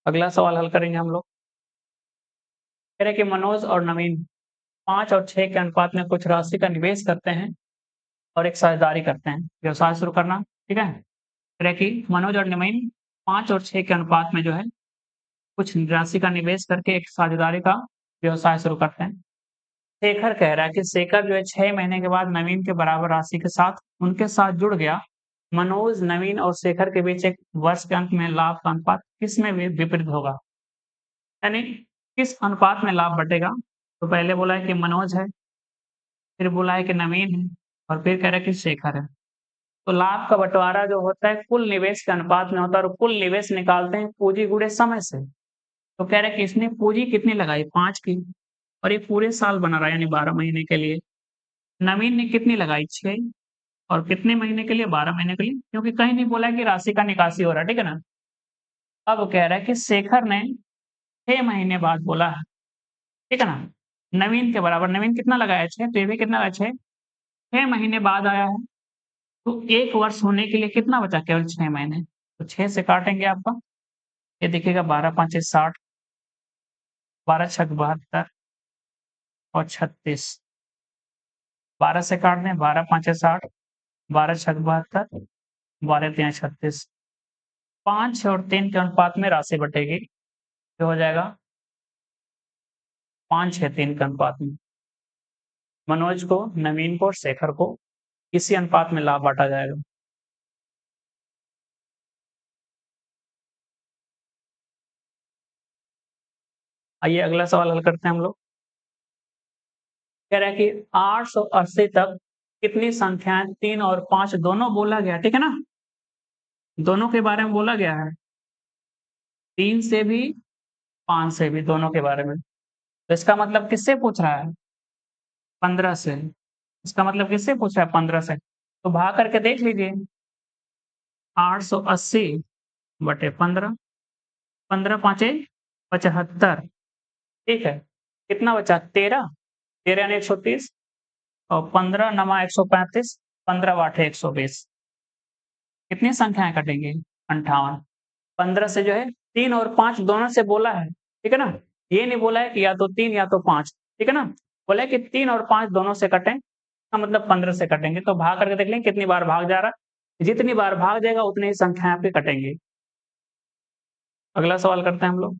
अगला सवाल हल करेंगे हम लोग। कह रहे हैं कि मनोज और नवीन 5 और 6 के अनुपात में कुछ राशि का निवेश करते हैं और एक साझेदारी करते हैं। व्यवसाय शुरू करना, ठीक है? कह रहे हैं कि मनोज और नवीन 5 और 6 के अनुपात में जो है कुछ राशि का निवेश करके एक साझेदारी का व्यवसाय शुरू करते हैं। शेखर कह रहा है कि शेखर जो है 6 महीने के बाद नवीन के बराबर राशि के साथ उनके साथ जुड़ गया। मनोज, नवीन और शेखर के बीच एक वर्ष के अंत में लाभ का अनुपात किसमें विपरीत होगा? यानी किस अनुपात में लाभ बटेगा? तो पहले बोला है कि मनोज है, फिर बोला है कि नवीन है और फिर कह रहा है कि शेखर है। तो लाभ का बँटवारा जो होता है कुल निवेश के अनुपात में होता है और कुल निवेश निकालते हैं पूँजी गुणे समय से। तो कह रहे हैं कि इसने पूँजी कितनी लगाई? 5 की और ये पूरे साल बना रहा है यानी 12 महीने के लिए। नवीन ने कितनी लगाई? 6 और कितने महीने के लिए? 12 महीने के लिए, क्योंकि कहीं नहीं बोला है कि राशि का निकासी हो रहा है, ठीक है ना? अब कह रहा है कि शेखर ने 6 महीने बाद बोला है, ठीक है ना? नवीन के बराबर, नवीन कितना लगाया? 6 तो ये भी कितना लगाया? 6। 6 महीने बाद आया है, तो 1 वर्ष होने के लिए कितना बचा? केवल 6 महीने। तो 6 से काटेंगे आपका, ये दिखेगा 12 5 60, 12 छक 72 और 36। 12 से काट दें, 12 5 60, 12 छक 72, 12 तिया 36। 5 और 3 के अनुपात में राशि बटेगी, जो हो जाएगा 5 6 3 के अनुपात में। मनोज को, नवीन को और शेखर को इसी अनुपात में लाभ बाँटा जाएगा। आइए अगला सवाल हल करते हैं हम लोग। कह रहा है कि 880 तक कितनी संख्याएँ 3 और 5 दोनों बोला गया, ठीक है ना? दोनों के बारे में बोला गया है। 3 से भी, 5 से भी, दोनों के बारे में। तो इसका मतलब किससे पूछ रहा है? 15 से। इसका मतलब किससे पूछ रहा है? 15 से। तो भाग करके देख लीजिए। 880 बटे 15, 15 पाँचे 75, ठीक है? कितना बचा? 13, 13 यानी 130 और 15 नमा 135, 15 आठे 120। कितनी संख्याएँ कटेंगी? 58। 15 से जो है 3 और 5 दोनों से बोला है, ठीक है ना? ये नहीं बोला है कि या तो 3 या तो 5, ठीक है ना? बोला है कि 3 और 5 दोनों से कटें, इसका मतलब 15 से कटेंगे। तो भाग करके देख लेंगे कितनी बार भाग जा रहा है। जितनी बार भाग जाएगा उतनी ही संख्याएँ आपकी कटेंगी। अगला सवाल करते हैं हम लोग।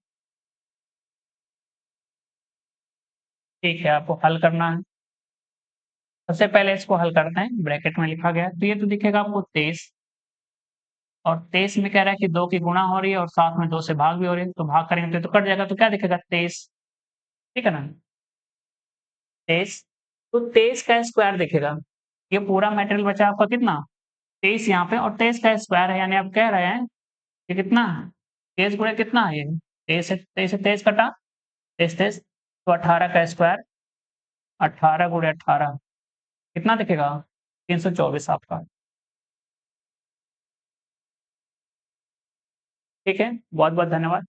ठीक है, आपको हल करना है। सबसे पहले इसको हल करते हैं, ब्रैकेट में लिखा गया है, तो ये तो दिखेगा आपको 23, और 23 में कह रहा है कि 2 की गुणा हो रही है और साथ में 2 से भाग भी हो रही है, तो भाग करेंगे तो कट जाएगा, तो क्या दिखेगा 23, ठीक है ना? 23, तो 23 का स्क्वायर दिखेगा। ये पूरा मटेरियल बचा आपका कितना? 23 यहाँ पे, और 23 का स्क्वायर है, यानी आप कह रहे हैं ये कितना है? 23 गुणे कितना है ये? 23 से 23 कटा, 23 तो 18 का स्क्वायर, 18 गुणे 18 कितना दिखेगा? 324 आपका। ठीक है, बहुत बहुत धन्यवाद।